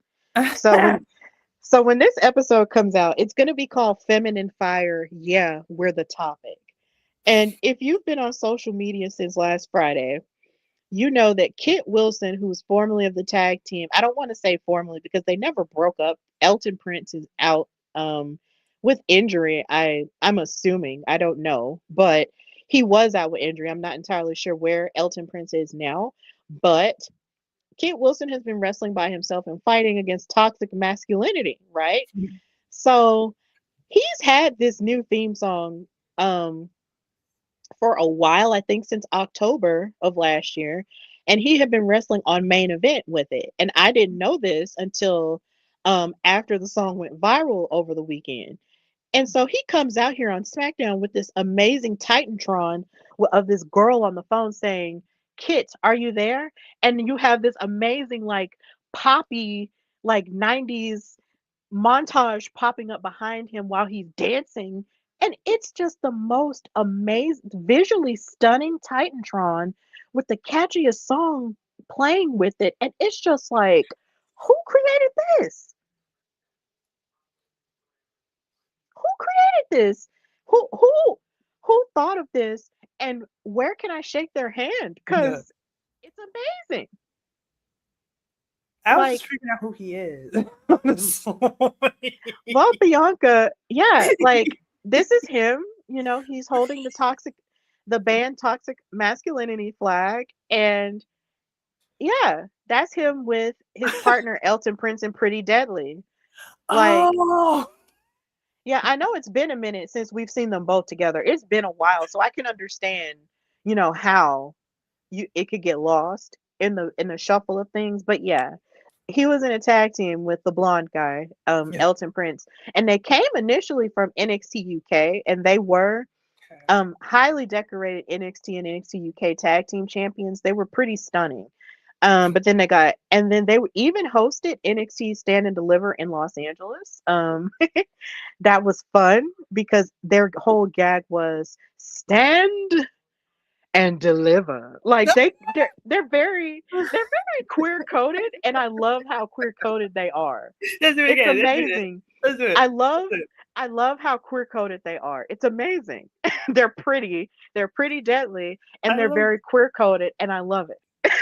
B: So when this episode comes out, it's going to be called Feminine Fire. Yeah, we're the topic. And if you've been on social media since last Friday, you know that Kit Wilson, who's formerly of the tag team, I don't want to say formerly because they never broke up. Elton Prince is out with injury. I'm assuming, I don't know, but he was out with injury. I'm not entirely sure where Elton Prince is now, but Kit Wilson has been wrestling by himself and fighting against toxic masculinity, right? So he's had this new theme song um for a while, I think since October of last year, and he had been wrestling on main event with it. And I didn't know this until after the song went viral over the weekend. And so he comes out here on SmackDown with this amazing Titantron of this girl on the phone saying, "Kit, are you there?" And you have this amazing like poppy like 90s montage popping up behind him while he's dancing. And it's just the most amazing, visually stunning Titantron with the catchiest song playing with it. And it's just like, who created this? Who created this? Who thought of this? And where can I shake their hand?
C: Yeah.
B: Because it's amazing.
C: I was just
B: Like,
C: figuring out who he is. Honestly.
B: well, Bianca, yeah, like this is him. He's holding the band Toxic Masculinity flag. And yeah, that's him with his partner Elton Prince and Pretty Deadly. Like,
C: Oh,
B: yeah, I know it's been a minute since we've seen them both together. It's been a while, so I can understand, how it could get lost in the shuffle of things. But yeah, he was in a tag team with the blonde guy,
C: yeah.
B: Elton Prince, and they came initially from NXT UK, and they were
C: Okay.
B: highly decorated NXT and NXT UK tag team champions. They were pretty stunning. But then and then they even hosted NXT Stand and Deliver in Los Angeles. That was fun because their whole gag was stand and deliver. Like they're very queer coded, and I love how queer coded they are.
C: Let's do it
B: It's
C: again. Let's do it.
B: amazing.
C: Let's do it.
B: I
C: Let's
B: love
C: do it.
B: I love how queer coded they are. It's amazing. They're pretty. They're pretty deadly, and
C: I
B: they're
C: love
B: very queer coded, and I love
C: Let's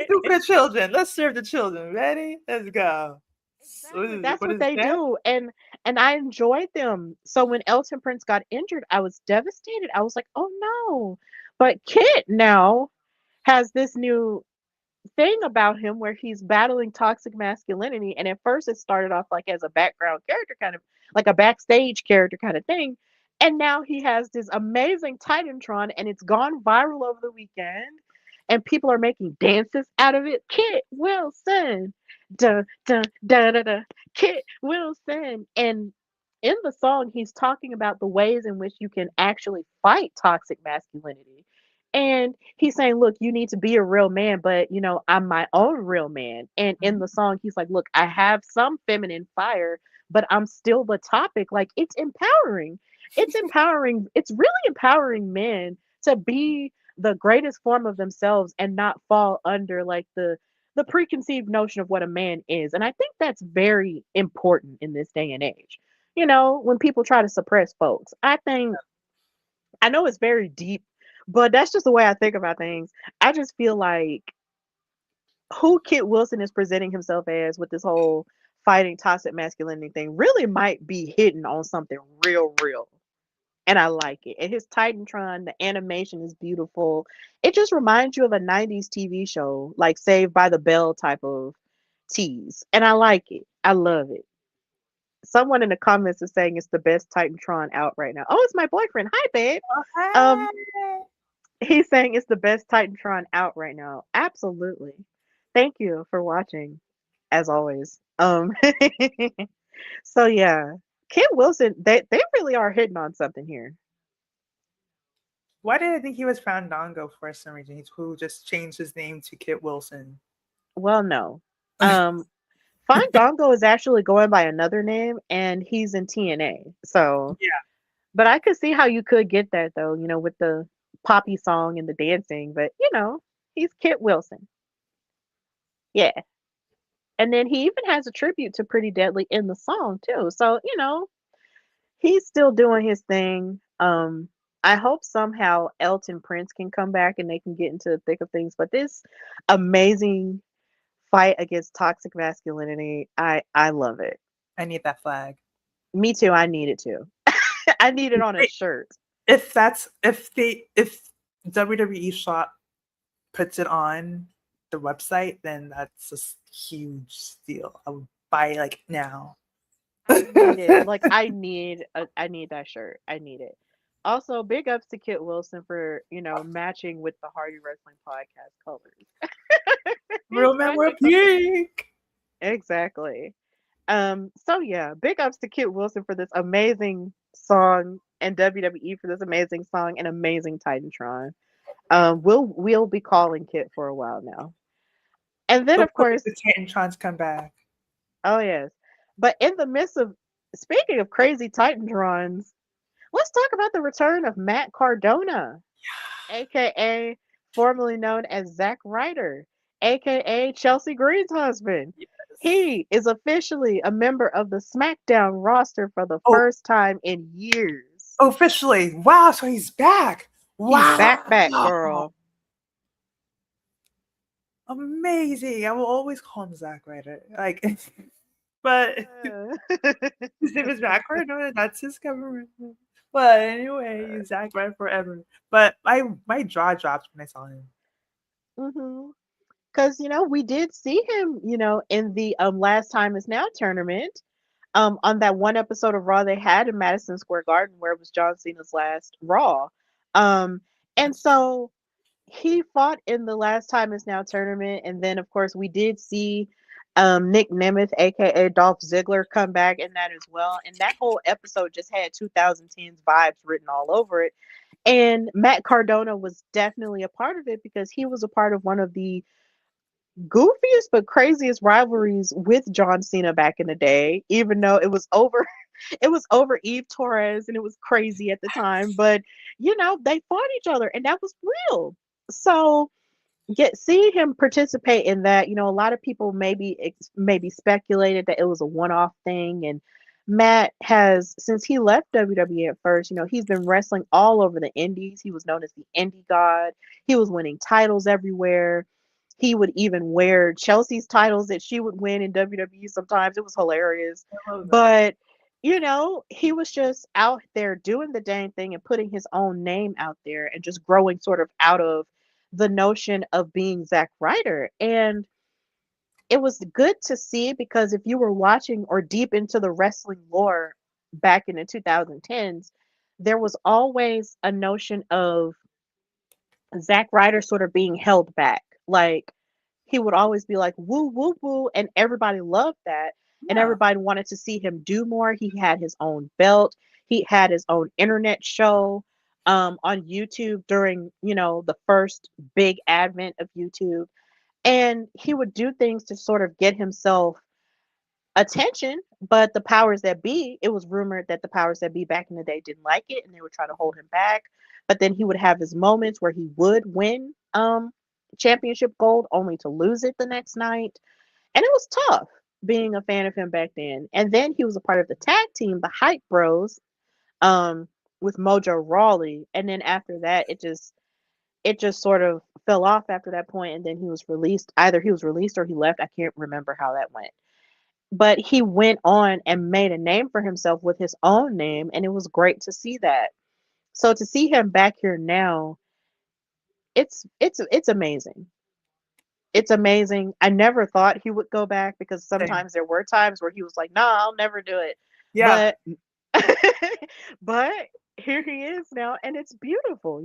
C: do
B: it.
C: for the children. Let's serve the children. Ready? Let's go.
B: Exactly. That's
C: What
B: what
C: is
B: they
C: that?
B: do. And I enjoyed them. So when Elton Prince got injured, I was devastated. I was like, "Oh no." But Kit now has this new thing about him where he's battling toxic masculinity, and at first it started off like as a background character, kind of like a backstage character kind of thing, and now he has this amazing Titantron, and it's gone viral over the weekend, and people are making dances out of it. Kit Wilson, dun dun dun dun, dun. Kit Wilson. And in the song he's talking about the ways in which you can actually fight toxic masculinity, and he's saying, "Look, you need to be a real man, but I'm my own real man." And in the song, he's like, "Look, I have some feminine fire, but I'm still the topic." Like, it's empowering. It's empowering. It's really empowering men to be the greatest form of themselves and not fall under like the preconceived notion of what a man is. And I think that's very important in this day and age. When people try to suppress folks, I know it's very deep, but that's just the way I think about things. I just feel like who Kit Wilson is presenting himself as with this whole fighting toxic masculinity thing really might be hitting on something real, real. And I like it. And his Titantron, the animation is beautiful. It just reminds you of a 90s TV show, like Saved by the Bell type of tease. And I like it. I love it. Someone in the comments is saying it's the best Titantron out right now. Oh, it's my boyfriend. Hi, babe. Um,
C: Okay.
B: He's saying it's the best Titantron out right now. Absolutely. Thank you for watching. as always. So yeah, Kit Wilson, they really are hitting on something here.
C: Why did I think he was Fandango for some reason? Who just changed his name to Kit Wilson?
B: Well, no. Um, Fandango is actually going by another name, and he's in TNA. So,
C: Yeah,
B: but I could see how you could get that though, with the poppy song and the dancing. But he's Kit Wilson. Yeah, and then he even has a tribute to Pretty Deadly in the song too. So, he's still doing his thing. I hope somehow Elton Prince can come back and they can get into the thick of things. But this amazing fight against toxic masculinity, I love it.
C: I need that flag.
B: Me too. I need it too. I need it on a
C: Wait,
B: shirt.
C: if WWE Shop puts it on the website, then that's a huge deal. I would buy like now.
B: I need it. Like I need that shirt. I need it. Also, big ups to Kit Wilson for matching with the Hardy Wrestling Podcast colors.
C: Real men wear
B: Matching the-
C: pink.
B: exactly. So yeah, big ups to Kit Wilson for this amazing song and WWE for this amazing song and amazing Titantron. We'll be calling Kit for a while now. And then of
C: Hopefully
B: course,
C: the Titantrons come back.
B: oh yes. But in the midst of speaking of crazy Titantrons, let's talk about the return of Matt Cardona, aka formerly known as Zack Ryder, aka Chelsea Green's husband.
C: Yes.
B: He is officially a member of the SmackDown roster for the
C: Oh,
B: first time in years.
C: officially. Wow, so he's back.
B: He's
C: Wow.
B: back, girl.
C: Amazing. I will always call him Zack Ryder. Like, but his name is Zack Ryder. That's his government. But anyway, he's Zack Ryder forever. But my jaw dropped when I saw him.
B: Mhm. Because we did see him, in the Last Time Is Now tournament, on that one episode of Raw they had in Madison Square Garden where it was John Cena's last Raw. Um, and so he fought in the Last Time Is Now tournament, and then of course we did see Nick Nemeth, aka Dolph Ziggler, come back in that as well. And that whole episode just had 2010s vibes written all over it. And Matt Cardona was definitely a part of it because he was a part of one of the goofiest but craziest rivalries with John Cena back in the day, even though it was over it was over Eve Torres and it was crazy at the time, but they fought each other and that was real. So get see him participate in that, a lot of people maybe speculated that it was a one-off thing, and Matt has, since he left WWE at first, he's been wrestling all over the indies. He was known as the indie god. He was winning titles everywhere. He would even wear Chelsea's titles that she would win in WWE sometimes. It was hilarious.
C: I love that.
B: But, he was just out there doing the dang thing and putting his own name out there and just growing sort of out of the notion of being Zack Ryder. And it was good to see because if you were watching or deep into the wrestling lore back in the 2010s, there was always a notion of Zack Ryder sort of being held back. Like he would always be like woo woo woo, and everybody loved that, and
C: Yeah.
B: everybody wanted to see him do more. He had his own belt. He had his own internet show on YouTube during the first big advent of YouTube, and he would do things to sort of get himself attention. But the powers that be, it was rumored that the powers that be back in the day didn't like it and they were trying to hold him back. But then he would have his moments where he would win championship gold only to lose it the next night. And it was tough being a fan of him back then. And then he was a part of the tag team, the Hype Bros, um, with Mojo Rawley. And then after that, it just sort of fell off after that point, and then he was released. Either he was released or he left. I can't remember how that went. But he went on and made a name for himself with his own name, and it was great to see that. So to see him back here now, it's amazing. It's amazing. I never thought he would go back because
C: Same.
B: sometimes there were times where he was like, "Nah, I'll never do it."
C: Yeah.
B: But but here he is now, and it's beautiful.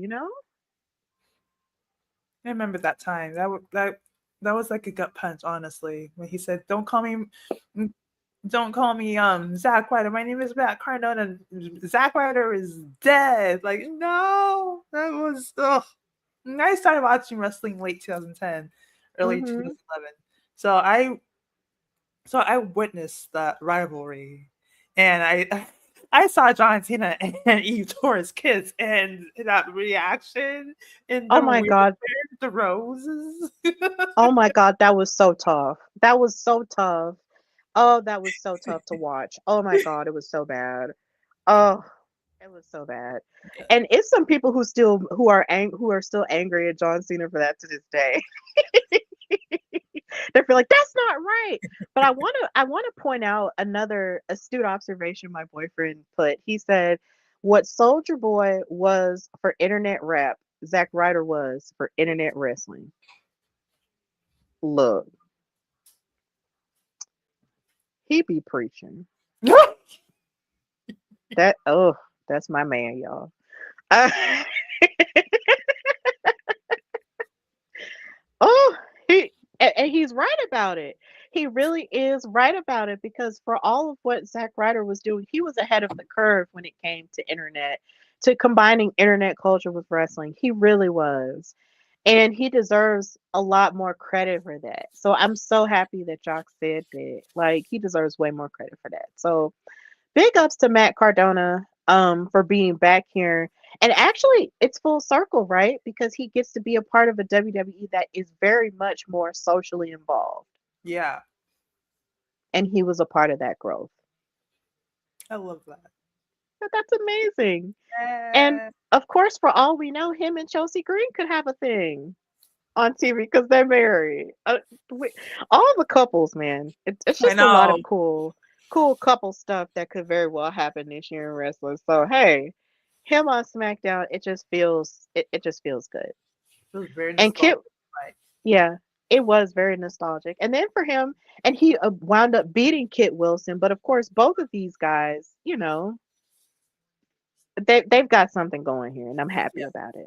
C: I remember that time. that was like a gut punch, honestly, when he said, don't call me Zack Ryder. My name is Matt Cardona. Zack Ryder is dead." Like, no, that was ugh. I started watching wrestling late 2010, early
B: Mm-hmm.
C: 2011. So I witnessed that rivalry, and I saw John Cena and Eve Torres kiss, and that reaction and
B: Oh
C: the
B: my
C: weird
B: God.
C: the roses.
B: Oh my God. That was so tough. That was so tough. Oh, that was so tough to watch. Oh my God. It was so bad. Oh, it was so bad. And it's some people who are still angry at John Cena for that to this day. They feel like that's not right. But I want to point out another astute observation my boyfriend put. He said, "What Soldier Boy was for internet rap, Zack Ryder was for internet wrestling." Look, he be preaching. That oh, that's my man, y'all. Uh, oh, and he's right about it. He really is right about it because for all of what Zack Ryder was doing, he was ahead of the curve when it came to internet, to combining internet culture with wrestling. He really was. And he deserves a lot more credit for that. So I'm so happy that Jock said that. Like he deserves way more credit for that. So big ups to Matt Cardona for being back here. And actually it's full circle, right? Because he gets to be a part of a WWE that is very much more socially involved.
C: Yeah,
B: And he was a part of that growth.
C: I love that.
B: So that's amazing. And
C: Yeah.
B: of course, for all we know, him and Chelsea Green could have a thing on TV because they're married. All the couples, man. It's
C: I
B: just a lot
C: know.
B: of cool couple stuff that could very well happen this year in wrestling. So hey, him on SmackDown, it just feels good.
C: It was very
B: And
C: nostalgic.
B: Kit, yeah, it was very nostalgic. And then for him, and he wound up beating Kit Wilson. But of course, both of these guys, they've got something going here, and I'm happy
C: Yeah.
B: about it.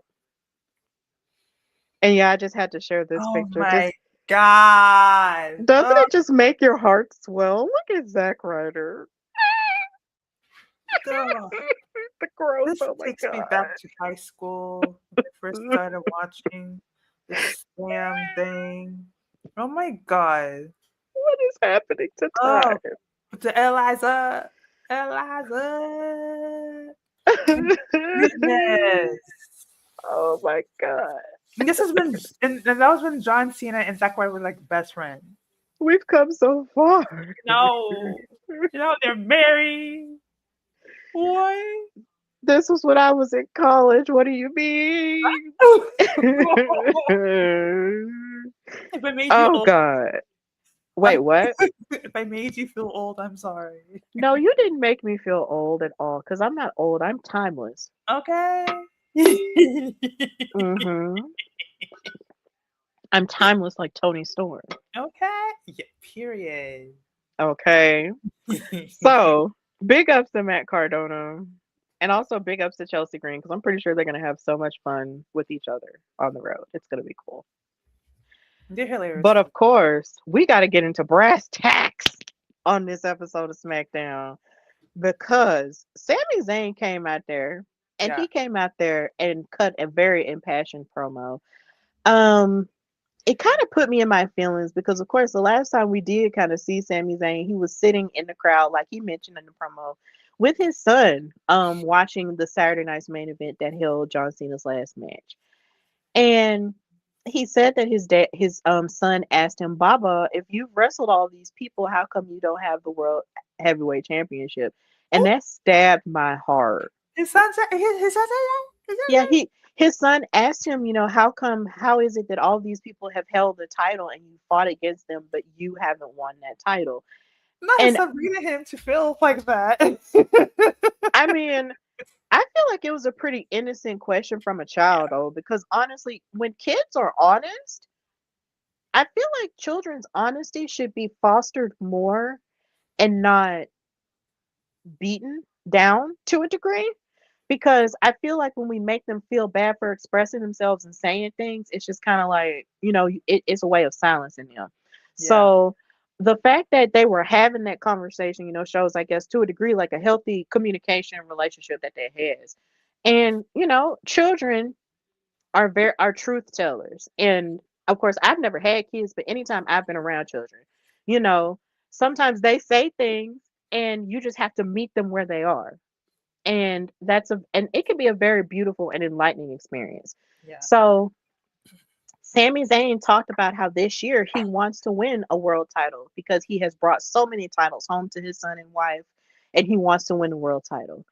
B: And yeah, I just had to share this
C: Oh
B: picture.
C: my
B: Just
C: god.
B: doesn't
C: Oh,
B: it just make your heart swell? Look at Zack Ryder.
C: God.
B: The growth.
C: This
B: Oh my
C: takes me
B: god.
C: back to high school when I first started watching this damn thing. Oh my god.
B: What is happening to
C: Oh,
B: time?
C: to Eliza. Eliza. Goodness.
B: Oh my god.
C: And this has been, and that was when John Cena and Zack Ryder were like best friends.
B: We've come so far.
C: No, they're married. Boy.
B: This was when I was in college. What do you mean?
C: If I made you
B: Oh
C: old,
B: god. Wait,
C: I'm,
B: what?
C: if I made you feel old, I'm sorry.
B: No, you didn't make me feel old at all because I'm not old. I'm timeless.
C: Okay.
B: Hmm. I'm timeless like Tony Storm.
C: Okay. Yeah, period.
B: Okay. So, big ups to Matt Cardona. And also big ups to Chelsea Green because I'm pretty sure they're going to have so much fun with each other on the road. It's going to be cool.
C: They're hilarious.
B: But of course, we got to get into brass tacks on this episode of SmackDown because Sami Zayn came out there and
C: Yeah.
B: he came out there and cut a very impassioned promo. Um, it kind of put me in my feelings because, of course, the last time we did kind of see Sami Zayn, he was sitting in the crowd, like he mentioned in the promo, with his son, watching the Saturday Night's main event that held John Cena's last match. And he said that his son asked him, "Baba, if you've wrestled all these people, how come you don't have the world heavyweight championship?" And
C: Oh,
B: that stabbed my heart.
C: his son said, his son said
B: Yeah,
C: that?
B: his son asked him, how is it that all these people have held the title and you fought against them, but you haven't won that title?
C: Not his
B: And
C: son bringing him to feel like that.
B: I mean, I feel like it was a pretty innocent question from a child, though, because honestly, when kids are honest, I feel like children's honesty should be fostered more and not beaten down to a degree. because I feel like when we make them feel bad for expressing themselves and saying things, it's just kind of like, it's a way of silencing them.
C: Yeah.
B: So the fact that they were having that conversation, shows, I guess, to a degree, like a healthy communication relationship that they has. And, children are truth tellers. And of course, I've never had kids, but anytime I've been around children, you know, sometimes they say things and you just have to meet them where they are, and it can be a very beautiful and enlightening experience.
C: Yeah.
B: So Sami Zayn talked about how this year he wants to win a world title because he has brought so many titles home to his son and wife, and he wants to win the world title.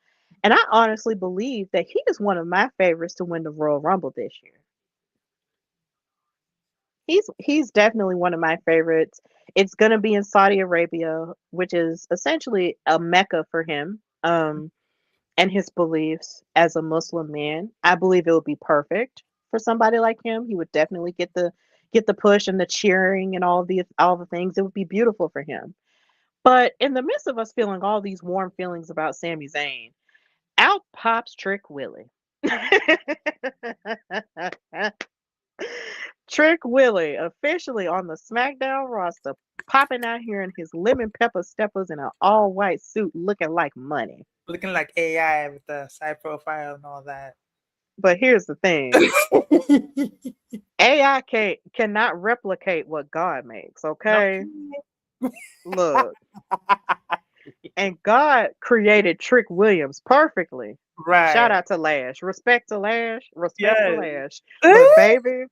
B: And I honestly believe that he is one of my favorites to win the Royal Rumble this year. He's definitely one of my favorites. It's gonna be in Saudi Arabia, which is essentially a mecca for him. And his beliefs as a Muslim man. I believe it would be perfect for somebody like him. He would definitely get the push and the cheering and all the things. It would be beautiful for him. But in the midst of us feeling all these warm feelings about Sami Zayn, out pops Trick Willie. Trick Willie officially on the SmackDown roster, popping out here in his lemon pepper steppers in an all white suit, looking like money.
C: Looking like AI with the side profile and all that.
B: But here's the thing. AI cannot replicate what God makes, okay? Look, and God created Trick Williams perfectly. Shout
C: Right.
B: out to Lash. Respect to Lash. Respect to
C: Yes.
B: Lash. But baby,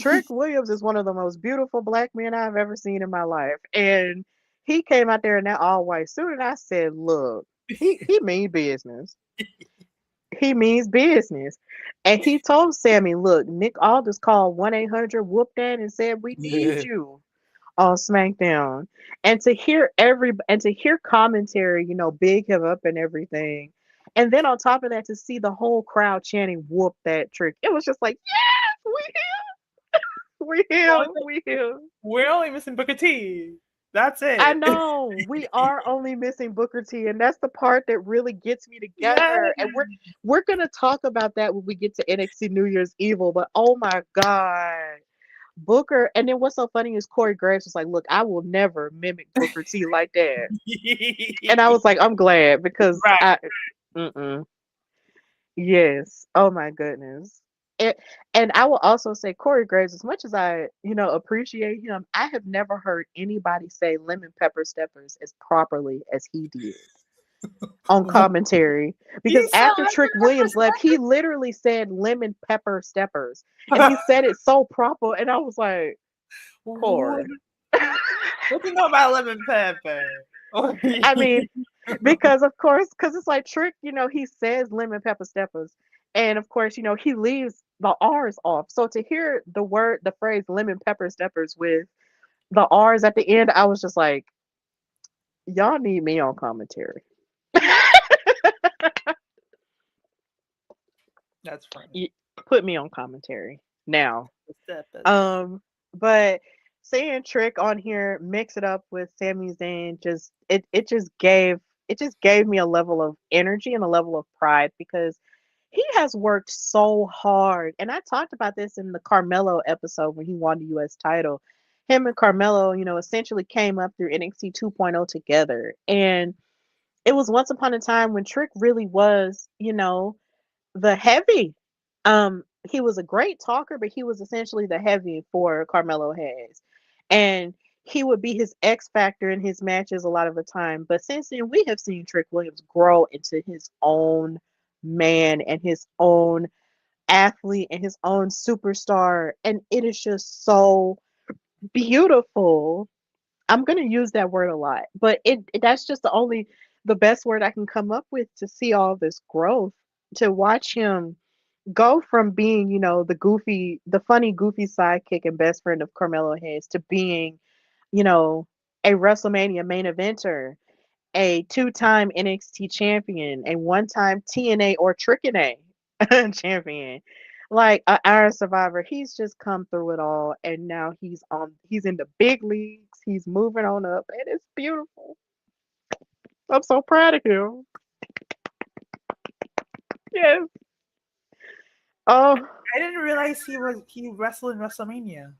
B: Trick Williams is one of the most beautiful black men I've ever seen in my life. And he came out there in that all white suit, and I said, look, he mean business. He means business. And he told Sammy, look, Nick Aldis called 1-800 whoop that and said, we need you on SmackDown. And to hear commentary, big him up and everything. And then on top of that, to see the whole crowd chanting whoop that trick. It was just like, yes, we him, we him.
C: We're only missing Booker T. That's
B: I
C: it.
B: know we are only missing Booker T, and that's the part that really gets me
C: Yes.
B: together. And we're gonna talk about that when we get to NXT New Year's Evil. But oh my God, Booker! And then what's so funny is Corey Graves was like, "Look, I will never mimic Booker T like that." And I was like, "I'm glad because
C: Right.
B: mm-mm. Yes. Oh my goodness." It, and I will also say Corey Graves, as much as I, appreciate him, I have never heard anybody say lemon pepper steppers as properly as he did on commentary.
C: You
B: Because
C: said
B: after
C: lemon
B: Trick
C: pepper
B: Williams left, he literally said lemon pepper steppers. And he said it so proper. And I was like,
C: What
B: Corey.
C: what you know about lemon pepper?
B: I mean, because of course, because it's like Trick, he says lemon pepper steppers, and of course, he leaves the R's off. So to hear the phrase lemon pepper steppers with the R's at the end, I was just like, y'all need me on commentary.
C: That's funny.
B: Y- Put me on commentary now.
C: Peppers.
B: But seeing Trick on here mix it up with Sami Zayn, it just gave me a level of energy and a level of pride because he has worked so hard. And I talked about this in the Carmelo episode when he won the US title. Him and Carmelo, essentially came up through NXT 2.0 together. And it was once upon a time when Trick really was, the heavy. He was a great talker, but he was essentially the heavy for Carmelo Hayes. And he would be his X factor in his matches a lot of the time. But since then, we have seen Trick Williams grow into his own man and his own athlete and his own superstar. And it is just so beautiful. I'm gonna use that word a lot, but that's just the best word I can come up with to see all this growth, to watch him go from being, the funny, goofy sidekick and best friend of Carmelo Hayes to being, you know, a WrestleMania main eventer, a two-time NXT champion, a one-time TNA or Trick-N-A champion, like a Iron Survivor. He's just come through it all, and now he's in the big leagues. He's moving on up, and it's beautiful. I'm so proud of him. Yes. Oh,
C: I didn't realize he wrestled in WrestleMania.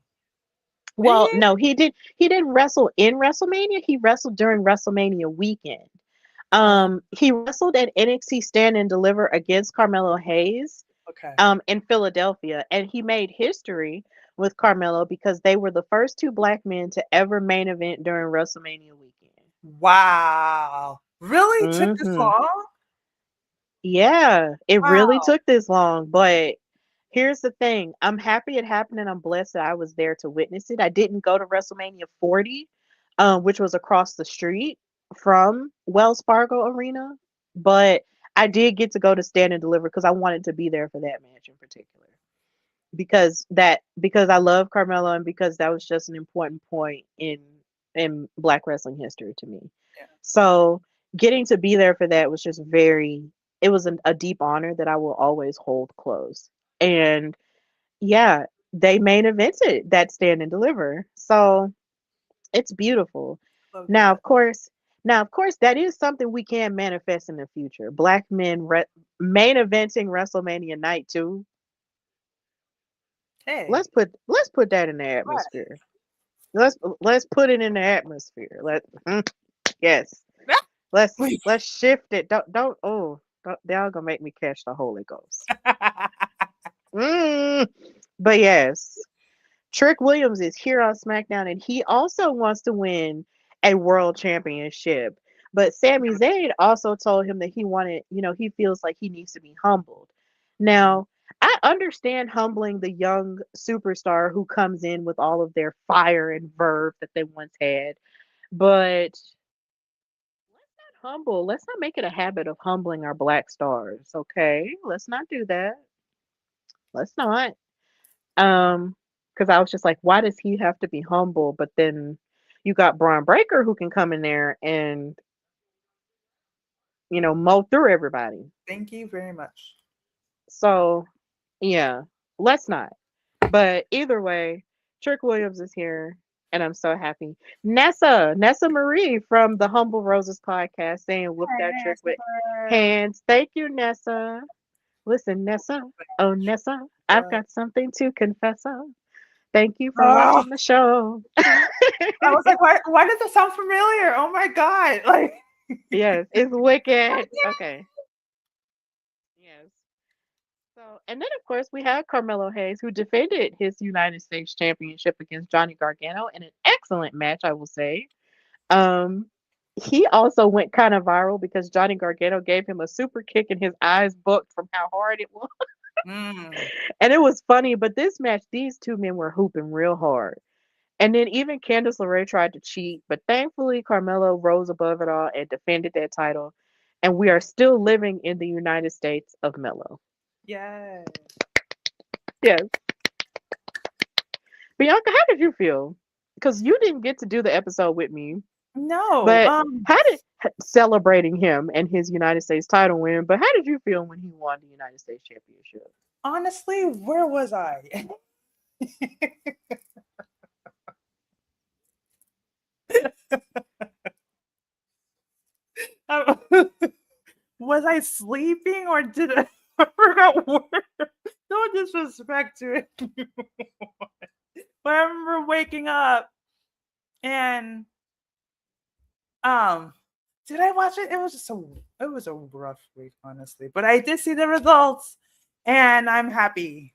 B: well,
C: Eh?
B: no, he didn't wrestle in WrestleMania. He wrestled during WrestleMania weekend.
C: Oh,
B: He wrestled at NXT Stand and Deliver against Carmelo Hayes
C: okay.
B: in Philadelphia, and he made history with Carmelo because they were the first two black men to ever main event during WrestleMania weekend.
C: Wow. Really took this
B: Hmm.
C: long?
B: Yeah, it really
C: Wow.
B: took this long, but here's the thing. I'm happy it happened and I'm blessed that I was there to witness it. I didn't go to WrestleMania 40, which was across the street from Wells Fargo Arena, but I did get to go to Stand and Deliver because I wanted to be there for that match in particular. Because I love Carmelo and because that was just an important point in black wrestling history to me.
C: Yeah.
B: So getting to be there for that was just it was a deep honor that I will always hold close. And yeah, they main evented that Stand and Deliver. So it's beautiful.
C: Love
B: Now,
C: that.
B: of course, now of course that is something we can manifest in the future. Black men main eventing WrestleMania night too.
C: Hey.
B: Let's put that in the
C: Right.
B: atmosphere. Let's put it in the atmosphere. Yes. Let's shift it. Y'all gonna make me catch the Holy Ghost. Mm. But yes, Trick Williams is here on SmackDown, and he also wants to win a world championship. But Sami Zayn also told him that he wanted, he feels like he needs to be humbled. Now, I understand humbling the young superstar who comes in with all of their fire and verve that they once had, but let's not humble. Let's not make it a habit of humbling our black stars, okay? Let's not do that. Let's not. Because I was just like, why does he have to be humble? But then you got Braun Breaker who can come in there and, mow through everybody.
C: Thank you very much.
B: So, yeah, let's not. But either way, Trick Williams is here, and I'm so happy. Nessa Marie from the Humble Roses podcast saying, whoop that
C: Hey,
B: trick with
C: super.
B: hands. Thank you, Nessa. Listen, Nessa. Oh, Nessa, I've got something to confess of. Thank you for
C: Oh,
B: watching the show.
C: I was like, why does it sound familiar? Oh my god. Like
B: Yes, it's wicked. Okay. Yes. So, and then of course we have Carmelo Hayes who defended his United States Championship against Johnny Gargano in an excellent match, I will say. Um, he also went kind of viral because Johnny Gargano gave him a super kick and his eyes booked from how hard it was.
C: mm,
B: And it was funny, but this match, these two men were hooping real hard. And then even Candice LeRae tried to cheat, but thankfully Carmelo rose above it all and defended that title. And we are still living in the United States of Melo.
C: yeah.
B: Yes. Bianca, how did you feel? Because you didn't get to do the episode with me,
C: No.
B: but how did celebrating him and his United States title win? But how did you feel when he won the United States Championship?
C: Honestly, where was I? Was I sleeping or did I forgot where? No disrespect to it. But I remember waking up and um did I watch it? It was a rough week, honestly. But I did see the results and I'm happy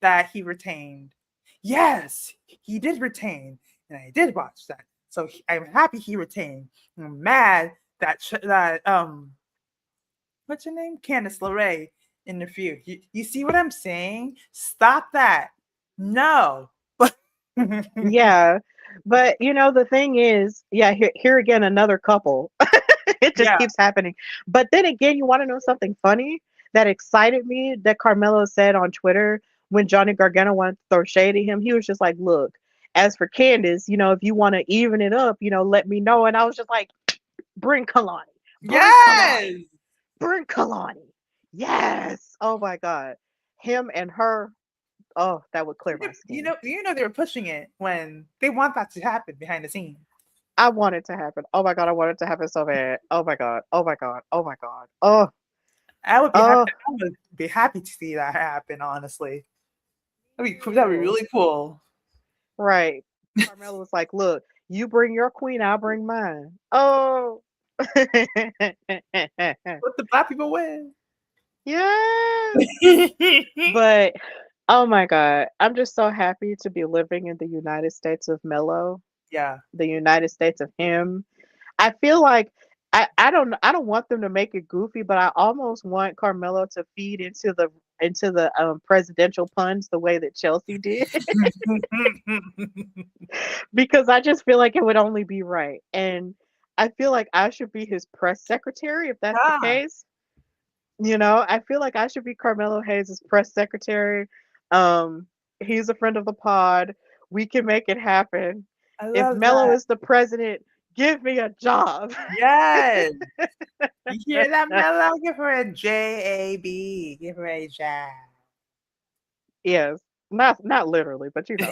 C: that he retained. Yes, he did retain, and I did watch that. So I'm happy he retained. I'm mad that what's your name, Candice LeRae in the feud. You see what I'm saying? Stop that. No.
B: Yeah. But the thing is, yeah, here again, another couple. It just
C: Yeah.
B: keeps happening. But then again, you want to know something funny that excited me that Carmelo said on Twitter when Johnny Gargano wanted to throw shade at him? He was just like, look, as for Candace, if you want to even it up, let me know. And I was just like, bring Kalani. Bring
C: Yes.
B: Kalani. Bring Kalani. Yes. Oh my God. Him and her. Oh, that would clear my skin.
C: You know they were pushing it when they want that to happen behind the scenes.
B: I want it to happen. Oh my God, I want it to happen so bad. Oh my God. Oh my God. Oh my God. Oh,
C: I would be happy.
B: Oh,
C: I would be happy to see that happen. Honestly, that'd be really cool.
B: right. Carmelo was like, "Look, you bring your queen, I'll bring mine." Oh,
C: Let the black people win.
B: yes. But oh my God, I'm just so happy to be living in the United States of Mello,
C: Yeah.
B: the United States of him. I feel like I don't want them to make it goofy, but I almost want Carmelo to feed into the presidential puns the way that Chelsea did because I just feel like it would only be right. And I feel like I should be his press secretary if that's the
C: Yeah,
B: case. I feel like I should be Carmelo Hayes' press secretary. He's a friend of the pod. We can make it happen.
C: I
B: If
C: love
B: Mello
C: that.
B: is the president, give me a job.
C: Yes. You hear that, Mello? Give her a JAB. Give her a jab.
B: Yes. Not literally, but it's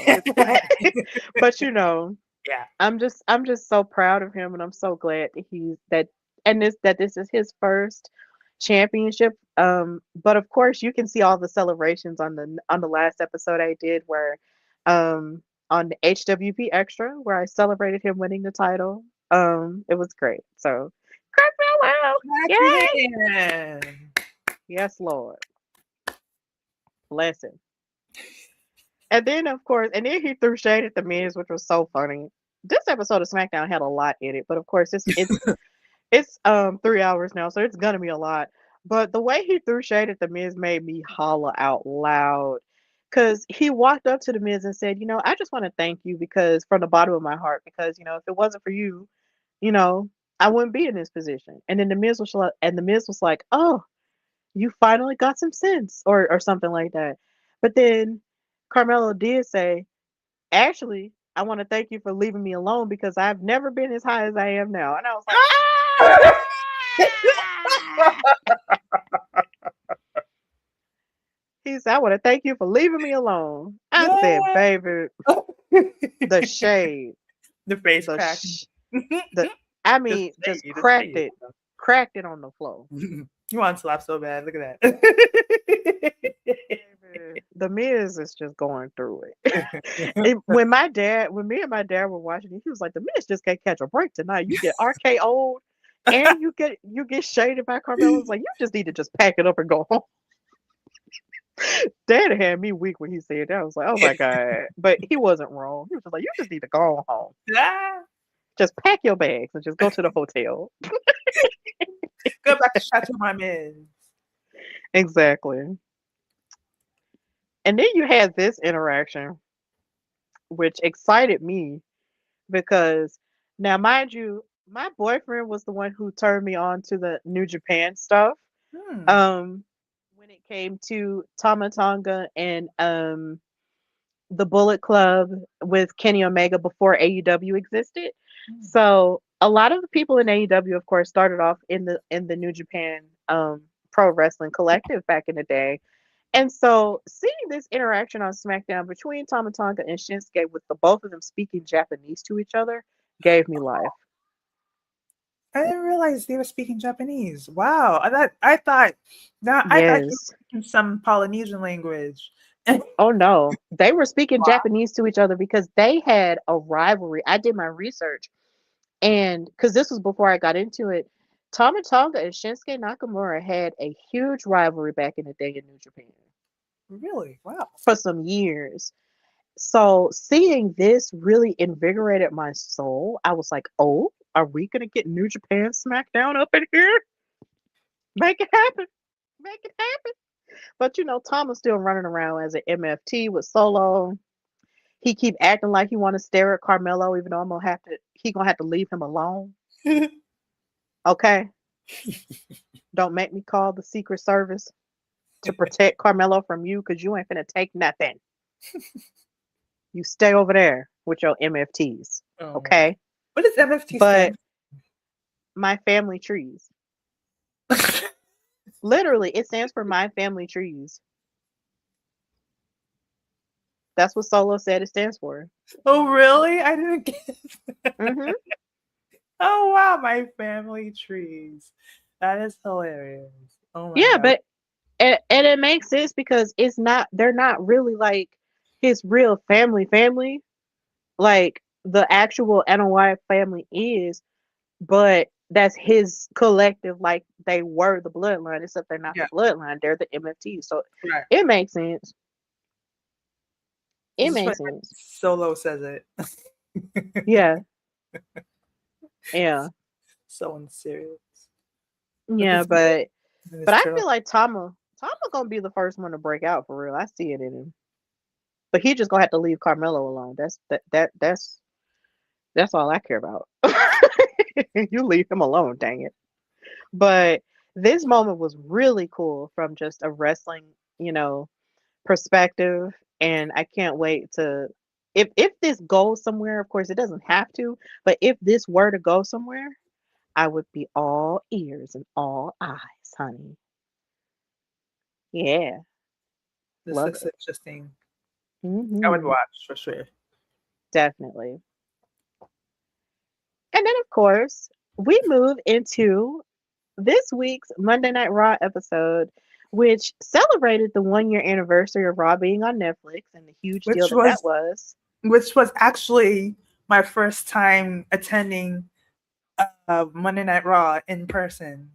B: but
C: Yeah.
B: I'm just so proud of him and I'm so glad that this is his first championship. But of course you can see all the celebrations on the last episode I did where on the HWP extra where I celebrated him winning the title. It was great. So Carmelo,
C: Clap your
B: yay!
C: hands.
B: Yes, Lord. Bless him. And then of course, and then he threw shade at the Miz, which was so funny. This episode of SmackDown had a lot in it, but of course it's 3 hours now, so it's gonna be a lot. But the way he threw shade at the Miz made me holler out loud. Cause he walked up to the Miz and said, I just want to thank you because from the bottom of my heart, because if it wasn't for you, you know, I wouldn't be in this position. And then the Miz was like, oh, you finally got some sense or something like that. But then Carmelo did say, actually, I want to thank you for leaving me alone because I've never been as high as I am now. And I was like, ah! He said, I want to thank you for leaving me alone. I said,
C: Yeah.
B: baby, the shade,
C: The face
B: the
C: crack.
B: sh- the I mean, just cracked it on the floor.
C: You want to slap so bad. Look at that.
B: Baby, the Miz is just going through it. When me and my dad were watching it, he was like, "The Miz just can't catch a break tonight. You get RKO'd, and you get shaded by Carmelo. It's like you just need to just pack it up and go home." Dad had me weak when he said that. I was like, "Oh my god!" But he wasn't wrong. He was just like, "You just need to go home.
C: Ah,
B: Just pack your bags and just go to the hotel."
C: go back to Chateau Marmez.
B: Exactly. And then you had this interaction, which excited me because now, mind you, my boyfriend was the one who turned me on to the New Japan stuff.
C: Hmm.
B: When it came to Tama Tonga and the Bullet Club with Kenny Omega before AEW existed. So a lot of the people in AEW, of course, started off in the New Japan Pro Wrestling Collective back in the day. And so seeing this interaction on SmackDown between Tama Tonga and Shinsuke with the both of them speaking Japanese to each other gave me life.
C: I didn't realize they were speaking Japanese. Wow. I thought you were
B: Yes.
C: speaking some Polynesian language.
B: Oh no. They were speaking
C: Wow.
B: Japanese to each other because they had a rivalry. I did my research and because this was before I got into it, Tama Tonga and Shinsuke Nakamura had a huge rivalry back in the day in New Japan
C: Really? Wow.
B: for some years. So seeing this really invigorated my soul. I was like, oh, are we gonna get New Japan SmackDown up in here? Make it happen. Make it happen. But Tom is still running around as an MFT with Solo. He keep acting like he want to stare at Carmelo, even though he gonna have to leave him alone. Okay. Don't make me call the Secret Service to protect Carmelo from you because you ain't finna take nothing. You stay over there with your MFTs.
C: Oh,
B: Okay.
C: what does MFT
B: But
C: stand
B: my family trees.
C: for?
B: Literally, it stands for my family trees. That's what Solo said it stands for.
C: Oh, really? I didn't get
B: Hmm.
C: Oh, wow. My family trees. That is hilarious. Oh my
B: Yeah,
C: god.
B: but and it makes sense because they're not really like his real family, like the actual NOI family is, but that's his collective, like they were the bloodline, except they're not the
C: Yeah.
B: bloodline, they're the MFT. So
C: Right.
B: it makes sense. It
C: This is what
B: makes sense.
C: Solo says it.
B: Yeah, yeah,
C: So unserious. But
B: yeah,
C: this guy and
B: but
C: this
B: I
C: turtle.
B: feel like Tama gonna be the first one to break out for real. I see it in him. But he just gonna have to leave Carmelo alone. That's all I care about. You leave him alone, dang it. But this moment was really cool from just a wrestling, you know, perspective. And I can't wait to if this goes somewhere, of course it doesn't have to, but if this were to go somewhere, I would be all ears and all eyes, honey. Yeah,
C: This
B: love
C: looks
B: it.
C: interesting. I would
B: Hmm.
C: watch for sure.
B: Definitely. And then, of course, we move into this week's Monday Night Raw episode, which celebrated the 1 year anniversary of Raw being on Netflix and the huge deal
C: Which
B: that that
C: was
B: was.
C: which was actually my first time attending Monday Night Raw in person.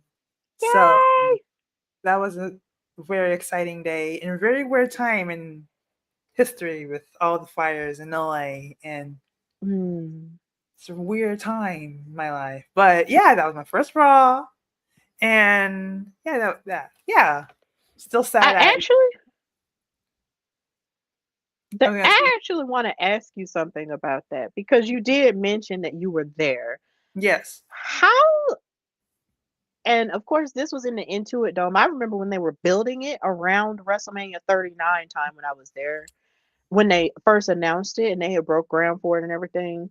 C: So
B: Yay!
C: that was a very exciting day and a very weird time in history with all the fires in LA, and
B: Hmm.
C: it's a weird time in my life. But yeah, that was my first Raw, and yeah, yeah. Still
B: I
C: sad.
B: actually,
C: I was gonna say
B: I actually want to ask you something about that because you did mention that you were there.
C: yes.
B: How, and of course, this was in the Intuit Dome. I remember when they were building it around WrestleMania 39 time when I was there, when they first announced it and they had broke ground for it and everything.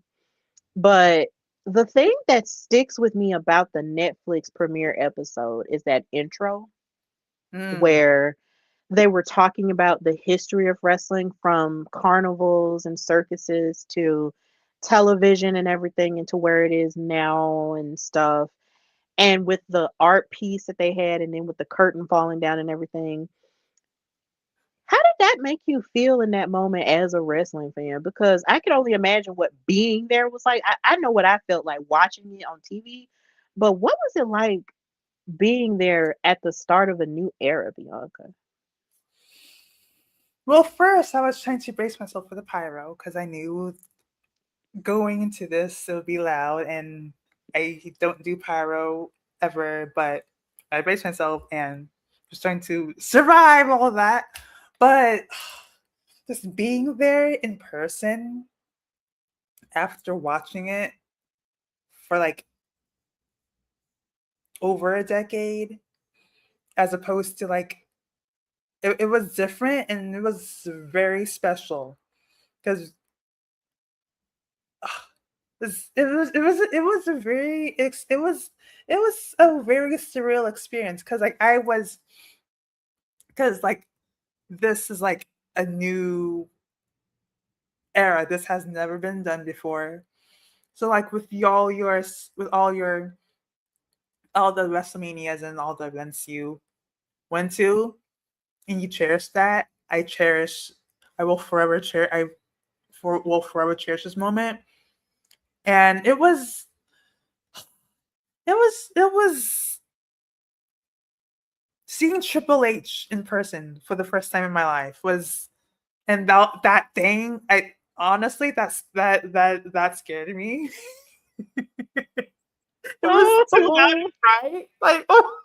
B: But the thing that sticks with me about the Netflix premiere episode is that intro
C: Mm.
B: where they were talking about the history of wrestling from carnivals and circuses to television and everything into where it is now and stuff. And with the art piece that they had, and then with the curtain falling down and everything, how did that make you feel in that moment as a wrestling fan? Because I could only imagine what being there was like. I know what I felt like watching it on TV, but what was it like being there at the start of a new era, Bianca?
C: Well, first I was trying to brace myself for the pyro because I knew going into this it would be loud, and I don't do pyro ever, but I braced myself and was trying to survive all of that. But just being there in person after watching it for like over a decade, as opposed to like it was different and it was very special because it was a very it was a very surreal experience because like I was because like this is like a new era. This has never been done before. So like with all the WrestleManias and all the events you went to and you cherish that, I will forever will forever cherish this moment. And it was seeing Triple H in person for the first time in my life was, and that thing, I honestly that scared me. It was too loud and bright. Like, oh,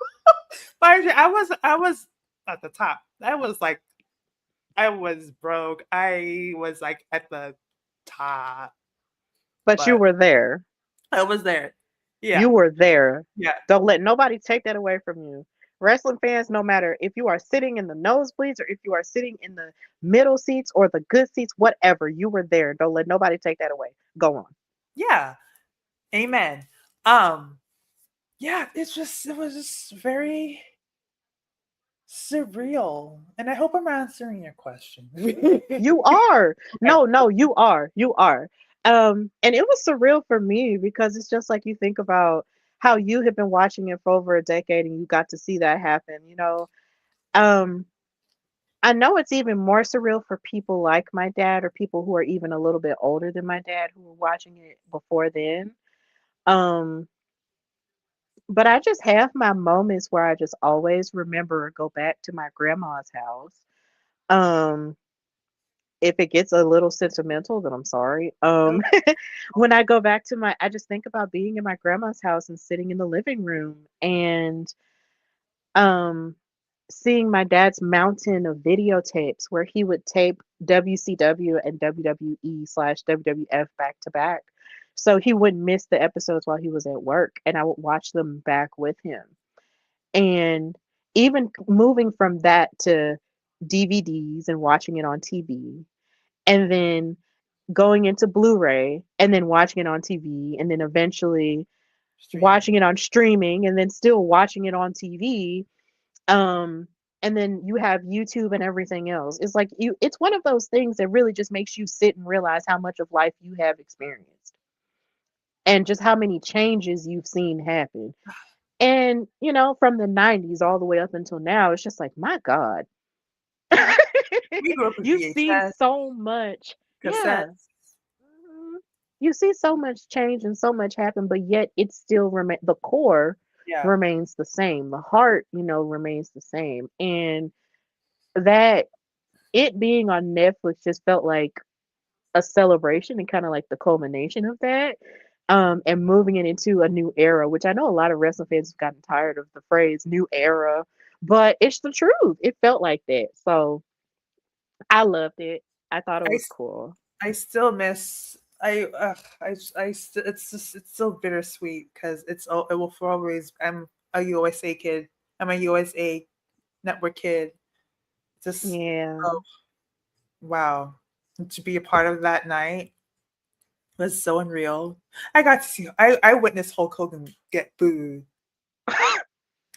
C: mind you, I was at the top. I was broke. I was like at the top,
B: But you
C: but
B: were there.
C: I was there.
B: You
C: Yeah,
B: were there.
C: yeah,
B: Don't let nobody take that away from you. Wrestling fans, no matter if you are sitting in the nosebleeds or if you are sitting in the middle seats or the good seats, whatever, you were there. Don't let nobody take that away. Go on.
C: yeah. Amen. Um, yeah. It was just very surreal, and I hope I'm answering your question.
B: You are.
C: Okay.
B: No, no, you are. You are. And it was surreal for me because it's just like you think about. how you had been watching it for over a decade and you got to see that happen, you know. Um, I know it's even more surreal for people like my dad or people who are even a little bit older than my dad who were watching it before then. Um, but I just have my moments where I just always remember or go back to my grandma's house. Um, if it gets a little sentimental, then I'm sorry.
C: Oh,
B: When I go back to I just think about being in my grandma's house and sitting in the living room and um seeing my dad's mountain of videotapes where he would tape WCW and WWE slash WWF back to back. So he wouldn't miss the episodes while he was at work, and I would watch them back with him. And even moving from that to DVDs and watching it on TV, and then going into Blu-ray, and then watching it on TV, and then eventually
C: streaming.
B: watching it on streaming, and then still watching it on TV. Um, and then you have YouTube and everything else. It's like it's one of those things that really just makes you sit and realize how much of life you have experienced and just how many changes you've seen happen. And, you know, from the 90s all the way up until now, it's just like, my God.
C: We grew up with
B: You've seen
C: VHS,
B: so much. Yeah.
C: cassettes.
B: Mhm. You see so much change and so much happen, but yet it still remain the core
C: Yeah.
B: remains the same. The heart, you know, remains the same. And that it being on Netflix just felt like a celebration and kind of like the culmination of that. And moving it into a new era, which I know a lot of wrestling fans have gotten tired of the phrase new era, but it's the truth. It felt like that. So I loved it. I thought it
C: I,
B: was
C: s-
B: cool.
C: I still miss. It's just it's so bittersweet because it will for always. I'm a USA kid. I'm a USA network kid. Just
B: Yeah.
C: oh wow, to be a part of that night was so unreal. I got to see. I witnessed Hulk Hogan get booed.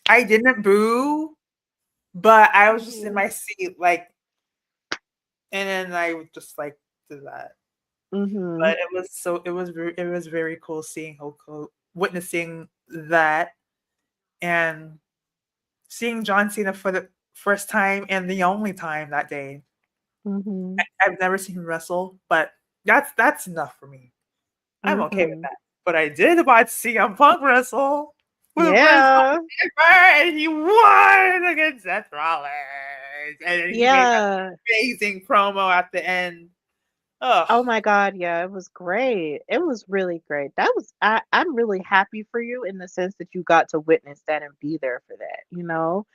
C: I didn't boo, but I was just in
B: Mhm.
C: my seat, like, and then I would just like do that.
B: Mhm.
C: But it was very cool seeing witnessing that and seeing John Cena for the first time and the only time that day.
B: Mhm.
C: I've never seen him wrestle, but that's enough for me. I'm okay with
B: Mhm.
C: that. But I did watch CM Punk wrestle with
B: Yeah.
C: and he won against Seth Rollins, and then he made that
B: Yeah.
C: amazing promo at the end. Ugh,
B: Oh my God, yeah, it was great. It was really great. I'm really happy for you in the sense that you got to witness that and be there for that, you know?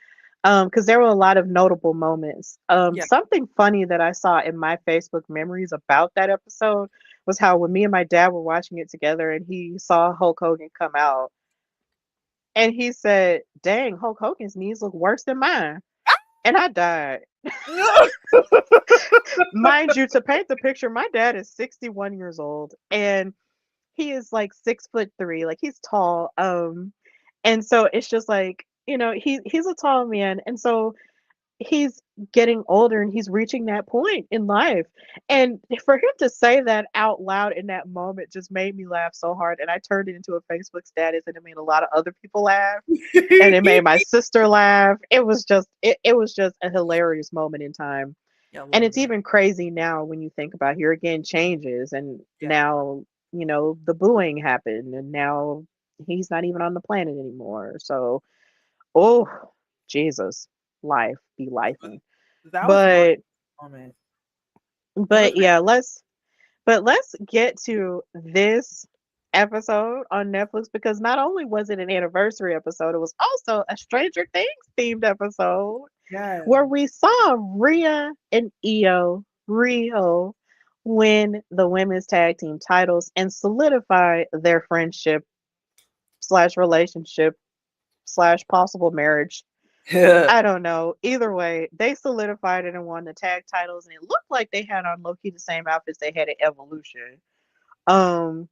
B: Because there were a lot of notable moments.
C: yeah.
B: Something funny that I saw in my Facebook memories about that episode was how when me and my dad were watching it together and he saw Hulk Hogan come out and he said, "Dang, Hulk Hogan's knees look worse than mine." And I died. Mind you, to paint the picture, my dad is 61 years old and he is like 6'3", like he's tall. And so it's just like, you know, he's a tall man. And so he's getting older and he's reaching that point in life. And for him to say that out loud in that moment just made me laugh so hard. And I turned it into a Facebook status and it made a lot of other people laugh. And it made my sister laugh. It was just a hilarious moment in time.
C: Yeah, I
B: And
C: love
B: it's
C: that.
B: even crazy now when you think about here again changes and
C: Yeah.
B: now, you know, the booing happened and now he's not even on the planet anymore. So, oh, Jesus, life be lifing.
C: That was more
B: But
C: moment. It was
B: but yeah, let's get to this episode on Netflix because not only was it an anniversary episode, it was also a Stranger Things themed episode
C: yeah.
B: where we saw Rhea and Rio win the women's tag team titles and solidify their friendship slash relationship slash possible marriage. I don't know. Either way, they solidified it and won the tag titles, and it looked like they had on Loki the same outfits they had at Evolution. Um,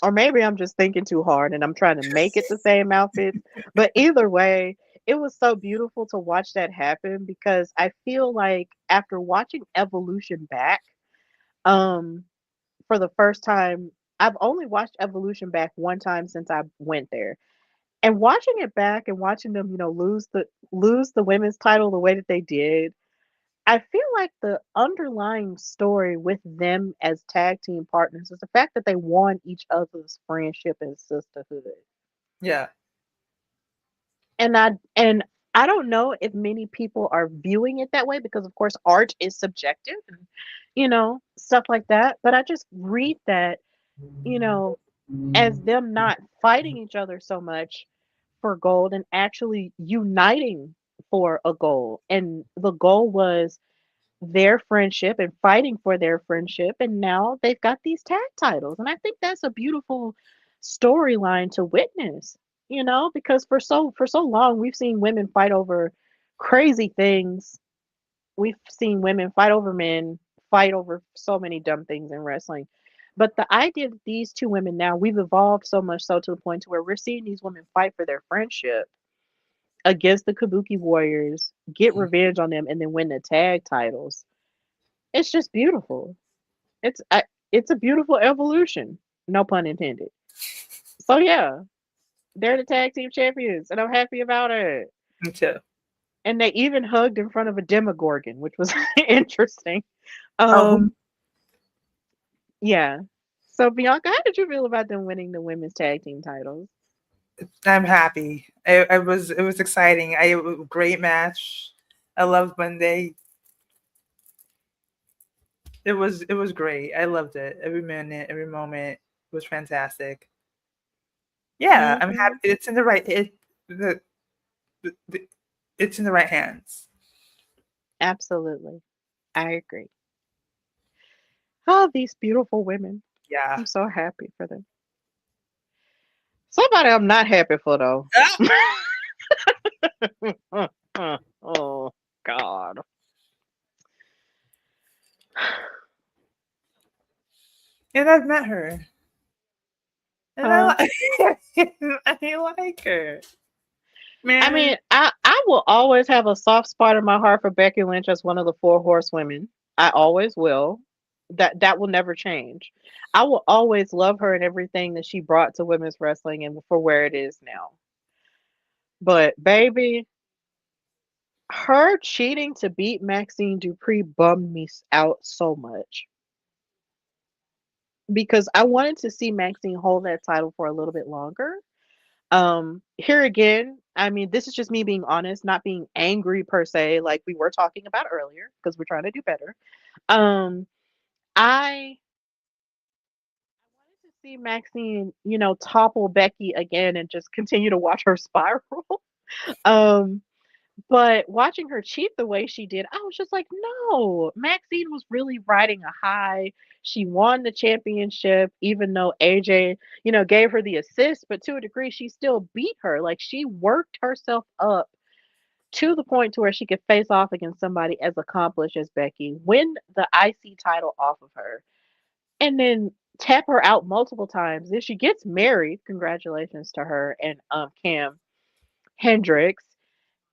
B: or maybe I'm just thinking too hard and I'm trying to make it the same outfits. But either way, it was so beautiful to watch that happen because I feel like after watching Evolution back, um, for the first time, I've only watched Evolution back one time since I went there. And watching it back and watching them, lose the women's title the way that they did, I feel like the underlying story with them as tag team partners is the fact that they won each other's friendship and sisterhood.
C: Yeah.
B: And I don't know if many people are viewing it that way because of course art is subjective and stuff like that. But I just read that, you know, as them not fighting each other so much for gold and actually uniting for a goal. And the goal was their friendship and fighting for their friendship. And now they've got these tag titles. And I think that's a beautiful storyline to witness, because for so long we've seen women fight over crazy things. We've seen women fight over men, fight over so many dumb things in wrestling. But the idea that these two women now, we've evolved so much so to the point to where we're seeing these women fight for their friendship against the Kabuki Warriors, get revenge on them, and then win the tag titles. It's just beautiful. It's a beautiful evolution. No pun intended. So yeah, they're the tag team champions, and I'm happy about it.
C: Me too.
B: And they even hugged in front of a Demogorgon, which was interesting.
C: Oh,
B: Um, yeah. So Bianca, how did you feel about them winning the women's tag team titles?
C: I'm happy. It was exciting. Great match. I loved Monday. It was great. I loved it. Every minute, every moment was fantastic. Yeah, I'm
B: Hmm.
C: happy. It's in the right the it's in the right hands.
B: Absolutely, I agree. Oh, these beautiful women.
C: Yeah.
B: I'm so happy for them. Somebody I'm not happy for though.
C: Ah!
B: Oh God.
C: And I've met her. And
B: Huh?
C: I like her.
B: I
C: Man,
B: mean, I will always have a soft spot in my heart for Becky Lynch as one of the four horsewomen. I always will. That will never change. I will always love her and everything that she brought to women's wrestling and for where it is now. But baby, her cheating to beat Maxine Dupree bummed me out so much because I wanted to see Maxine hold that title for a little bit longer. Here again, I mean, this is just me being honest, not being angry per se, like we were talking about earlier, because we're trying to do better. Um, I wanted to see Maxine, topple Becky again and just continue to watch her spiral. um, but watching her cheat the way she did, I was just like, no, Maxine was really riding a high. She won the championship, even though AJ, gave her the assist, but to a degree, she still beat her. Like she worked herself up to the point to where she could face off against somebody as accomplished as Becky, win the IC title off of her, and then tap her out multiple times. Then she gets married. Congratulations to her and Cam Hendricks,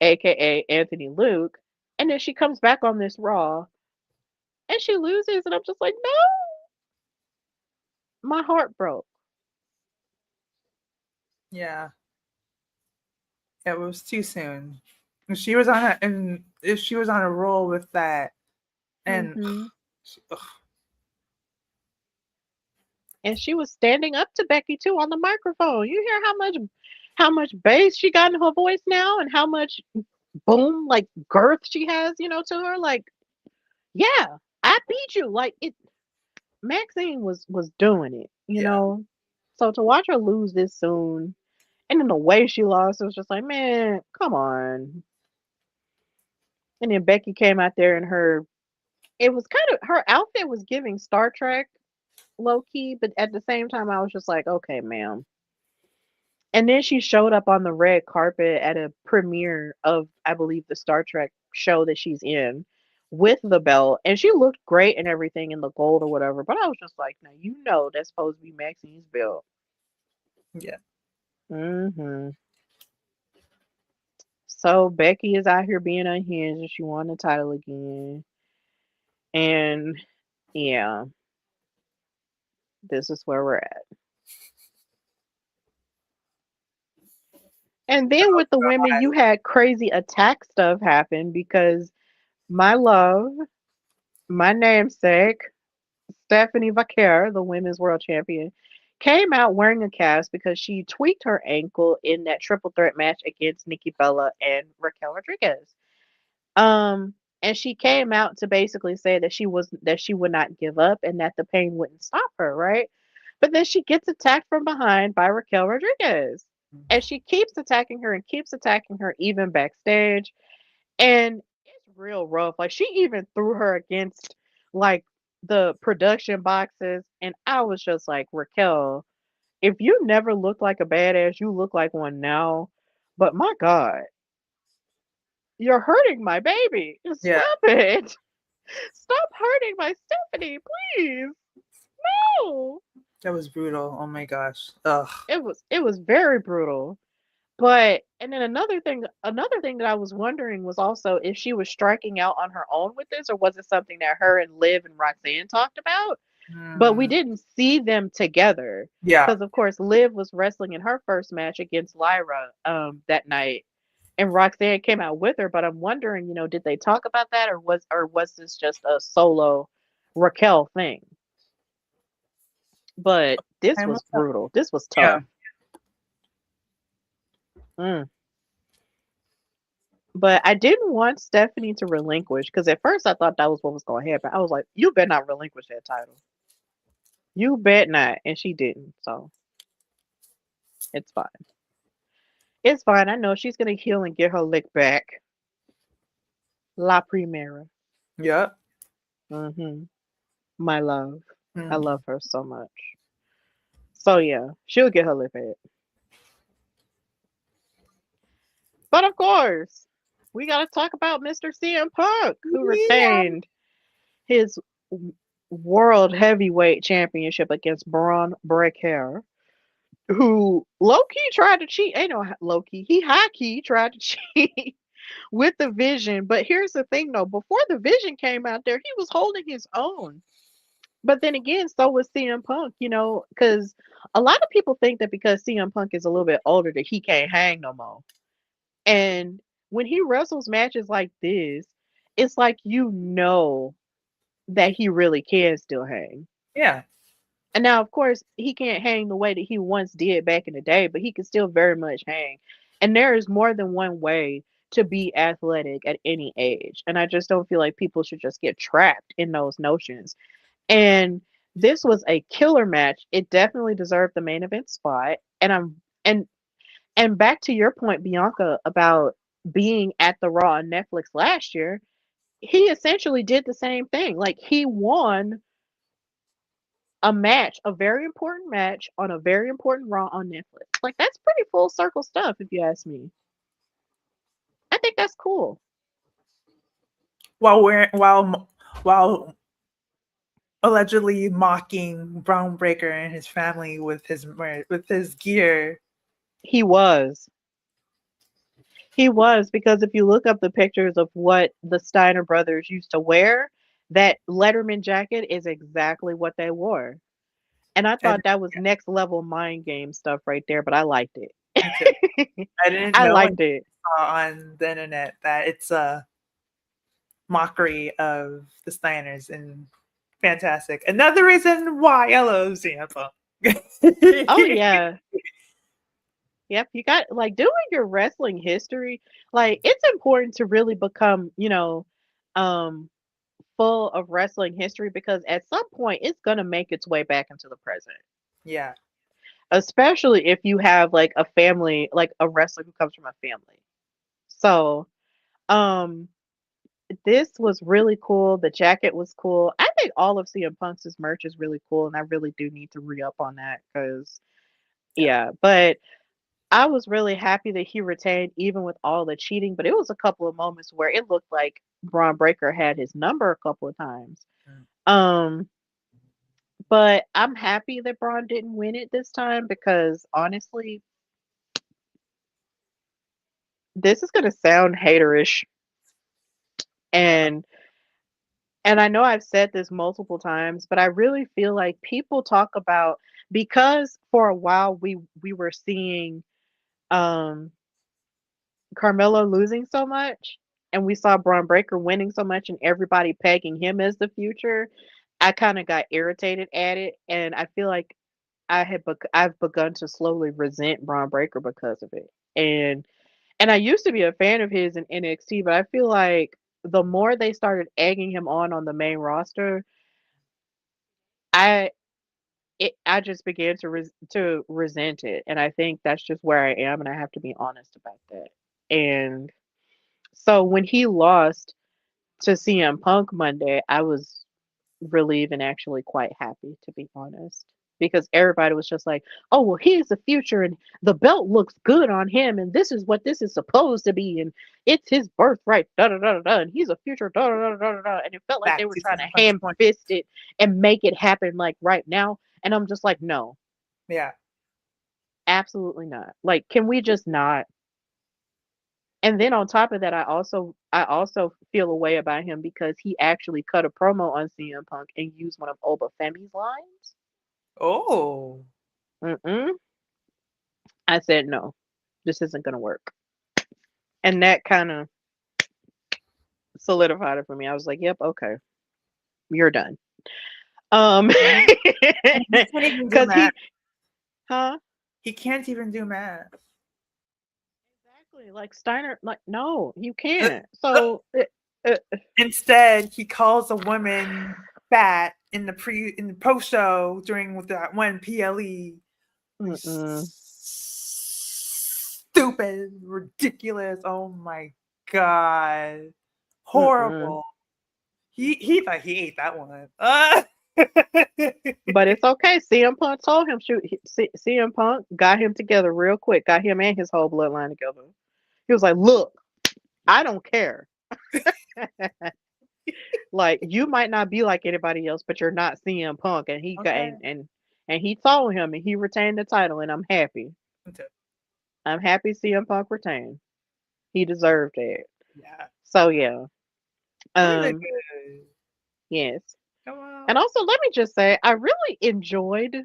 B: aka Anthony Luke. And then she comes back on this Raw and she loses, and I'm just like, no, my heart broke.
C: yeah, it was too soon. If she was on a roll with that, and
B: Hmm.
C: ugh,
B: And she was standing up to Becky too on the microphone. You hear how much bass she got in her voice now, and how much boom, like girth she has, to her. Like, yeah, I beat you. Like it. Maxine was doing it.
C: yeah,
B: So to watch her lose this soon, and then the way she lost, it was just like, man, come on. And then Becky came out there and it was kind of her outfit was giving Star Trek low key, but at the same time, I was just like, okay, ma'am. And then she showed up on the red carpet at a premiere of, I believe, the Star Trek show that she's in with the belt. And she looked great and everything in the gold or whatever. But I was just like, now, that's supposed to be Maxine's belt.
C: yeah,
B: Hmm. So Becky is out here being unhinged and she won the title again. And yeah, this is where we're at. And then with the women, you had crazy attack stuff happen because my love, my namesake, Stephanie HWP, the women's world champion, came out wearing a cast because she tweaked her ankle in that triple threat match against Nikki Bella and Raquel Rodriguez. Um, and she came out to basically say that she would not give up and that the pain wouldn't stop her, right? But then she gets attacked from behind by Raquel Rodriguez. And she keeps attacking her and keeps attacking her even backstage. And it's real rough. Like she even threw her against like the production boxes. And I was just like, Raquel, if you never looked like a badass, you look like one now. But my God, you're hurting my baby.
C: Yeah,
B: Stop it. Stop hurting my Stephanie, please. No.
C: that was brutal. Oh my gosh. Ugh.
B: It was very brutal. But and then another thing that I was wondering was also if she was striking out on her own with this or was it something that her and Liv and Roxanne talked about? But we
C: Mm,
B: didn't see them together
C: yeah.
B: because of course Liv was wrestling in her first match against Lyra that night and Roxanne came out with her, but I'm wondering, did they talk about that or was this just a solo Raquel thing? But this
C: Time will
B: was
C: tell.
B: brutal. This was
C: Yeah.
B: tough. Mm. But I didn't want Stephanie to relinquish because at first I thought that was what was going to happen. I was like, you better not relinquish that title. You bet not. And she didn't. So it's fine. It's fine. I know she's going to heal and get her lick back. La Primera.
C: Yeah.
B: Hmm. My love. I
C: Mm.
B: love her so much. So yeah, she'll get her lick back. But of course, we got to talk about Mr. CM Punk, who
C: Yeah.
B: retained his world heavyweight championship against Braun Breaker, who low key tried to cheat. Ain't no low key. He high key tried to cheat with the Vision. But here's the thing though: before the Vision came out there, he was holding his own. But then again, so was CM Punk. Because a lot of people think that because CM Punk is a little bit older, that he can't hang no more. And when he wrestles matches like this, it's like that he really can still hang.
C: Yeah.
B: And now, of course, he can't hang the way that he once did back in the day, but he can still very much hang. And there is more than one way to be athletic at any age. And I just don't feel like people should just get trapped in those notions. And this was a killer match. It definitely deserved the main event spot. And back to your point, Bianca, about being at the Raw on Netflix last year, he essentially did the same thing. Like he won a match, a very important match on a very important Raw on Netflix. Like that's pretty full circle stuff, if you ask me. I think that's cool.
C: While allegedly mocking Brown Breaker and his family with his gear.
B: He was. He was because if you look up the pictures of what the Steiner brothers used to wear, that Letterman jacket is exactly what they wore. And I
C: I
B: thought that was next level mind game stuff right there, but I liked
C: Me too.
B: it.
C: I didn't
B: I
C: know
B: liked
C: until
B: it.
C: I saw on the internet that it's a mockery of the Steiners and fantastic. Another reason why I love CM Punk.
B: Oh yeah. Yep, you got like doing your wrestling history, like it's important to really become, um full of wrestling history because at some point it's going to make its way back into the present.
C: Yeah.
B: Especially if you have like a family, like a wrestler who comes from a family. So, um this was really cool. The jacket was cool. I think all of CM Punk's merch is really cool and I really do need to re-up on that cuz
C: Yeah.
B: yeah, but I was really happy that he retained even with all the cheating, but it was a couple of moments where it looked like Braun Breaker had his number a couple of times.
C: Mm.
B: Um, but I'm happy that Braun didn't win it this time because honestly, this is gonna sound haterish and and I know I've said this multiple times, but I really feel like people talk about because for a while we were seeing um Carmelo losing so much, and we saw Braun Breaker winning so much, and everybody pegging him as the future, I kind of got irritated at it, and I feel like I've begun to slowly resent Braun Breaker because of it. And I used to be a fan of his in NXT, but I feel like the more they started egging him on the main roster, I I just began to resent it, and I think that's just where I am, and I have to be honest about that. And so when he lost to CM Punk Monday, I was relieved and actually quite happy, to be honest. Because everybody was just like, oh, well, he's the future and the belt looks good on him and this is what this is supposed to be and it's his birthright, da da da da da, and he's a future, da da da da da da. And it felt like they
C: Back
B: were
C: to
B: trying to
C: CM Punk's
B: ham
C: point.
B: fist it and make it happen like right now. And I'm just like, no,
C: Yeah.
B: absolutely not. Like, can we just not? And then on top of that, I also feel a way about him because he actually cut a promo on CM Punk and used one of Oba Femi's lines.
C: Oh.
B: Mm-mm. I said no, this isn't gonna work, and that kind of solidified it for me. I was like, yep, okay, you're done. Um,
C: And he can't even do
B: because
C: math.
B: huh?
C: He can't even do math.
B: Exactly, like Steiner, like no, you
C: Uh,
B: can't.
C: uh,
B: So,
C: Instead, he calls a woman fat in the post show during with that one PLE.
B: mm-mm,
C: Stupid, ridiculous. Oh my god,
B: mm-mm.
C: horrible. He thought he ate that one.
B: But it's okay. CM Punk told him, shoot, CM Punk got him together real quick, got him and his whole bloodline together. He was like, look, I don't care. Like you might not be like anybody else, but you're not CM Punk, and he got
C: Okay.
B: and he told him, and he retained the title, and I'm happy.
C: Okay.
B: I'm happy CM Punk retained. He deserved it.
C: Yeah.
B: So yeah,
C: Really
B: um,
C: good.
B: yes.
C: Come on.
B: And also, let me just say, I really enjoyed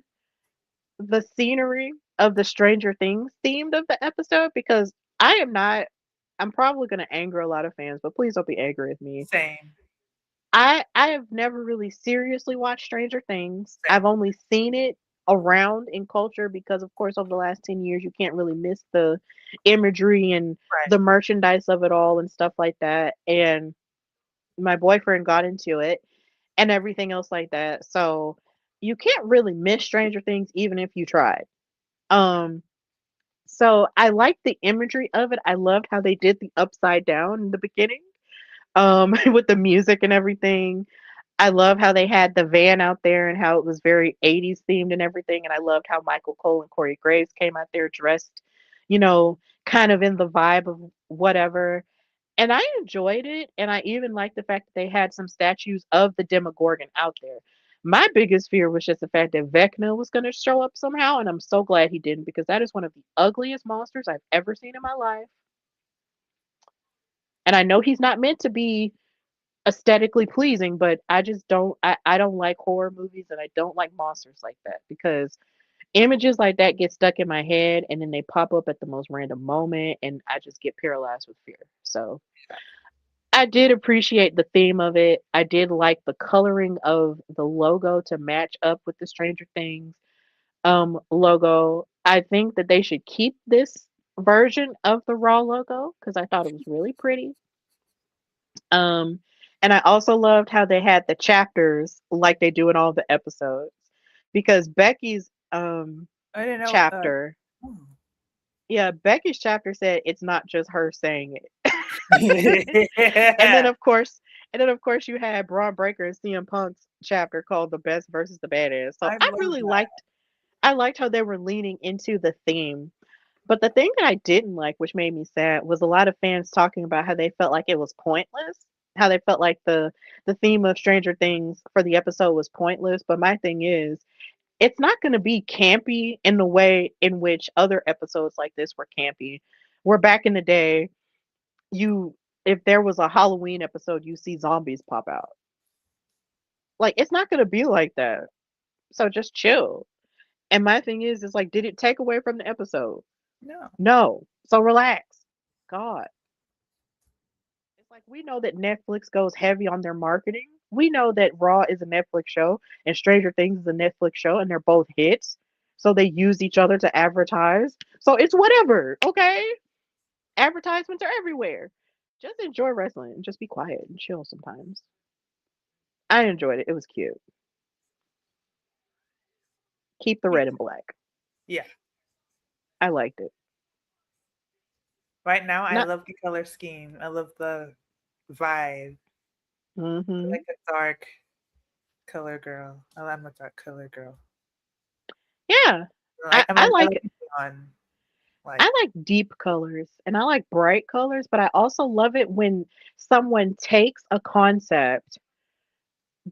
B: the scenery of the Stranger Things themed of the episode because I am not. I'm probably going to anger a lot of fans, but please don't be angry with me.
C: Same.
B: I have never really seriously watched Stranger Things.
C: Same.
B: I've only seen it around in culture because of course over the last 10 years you can't really miss the imagery and
C: Right.
B: the merchandise of it all and stuff like that. And my boyfriend got into it and everything else like that. So you can't really miss Stranger Things even if you tried. Um so I liked the imagery of it. I loved how they did the upside down in the beginning. With the music and everything. I love how they had the van out there and how it was very 80s themed and everything. And I loved how Michael Cole and Corey Graves came out there dressed, you know, kind of in the vibe of whatever. And I enjoyed it. And I even liked the fact that they had some statues of the Demogorgon out there. My biggest fear was just the fact that Vecna was going to show up somehow. And I'm so glad he didn't because that is one of the ugliest monsters I've ever seen in my life. And I know he's not meant to be aesthetically pleasing, but I don't like horror movies and I don't like monsters like that because images like that get stuck in my head and then they pop up at the most random moment and I just get paralyzed with fear. So I did appreciate the theme of it. I did like the coloring of the logo to match up with the Stranger Things logo. I think that they should keep this version of the Raw logo because I thought it was really pretty. Um, and I also loved how they had the chapters like they do in all the episodes. Because Becky's
C: I didn't know.
B: chapter,
C: Oh.
B: yeah, Becky's chapter said it's not just her saying it. and then
C: Yeah.
B: of course, and then of course you had Braun Breaker and CM Punk's chapter called The Best versus the Badass. So
C: I
B: I
C: love
B: really
C: that.
B: liked how they were leaning into the theme. But the thing that I didn't like, which made me sad, was a lot of fans talking about how they felt like it was pointless, how they felt like the theme of Stranger Things for the episode was pointless. But my thing is, it's not going to be campy in the way in which other episodes like this were campy. Where back in the day, you if there was a Halloween episode, you see zombies pop out. Like it's not going to be like that. So just chill. And my thing is like, did it take away from the episode?
C: No.
B: No. So relax. God. It's like we know that Netflix goes heavy on their marketing. We know that Raw is a Netflix show and Stranger Things is a Netflix show, and they're both hits. So they use each other to advertise. So it's whatever, okay? Advertisements are everywhere. Just enjoy wrestling and just be quiet and chill sometimes. I enjoyed it. It was cute. Keep the red and black.
C: Yeah.
B: I liked it.
C: Right now, I
B: Not
C: love the color scheme. I love the vibe. I
B: mhm.
C: like a dark color girl. I'm a dark color girl.
B: Yeah.
C: I
B: I
C: like neon. Like,
B: like deep colors and I like bright colors, but I also love it when someone takes a concept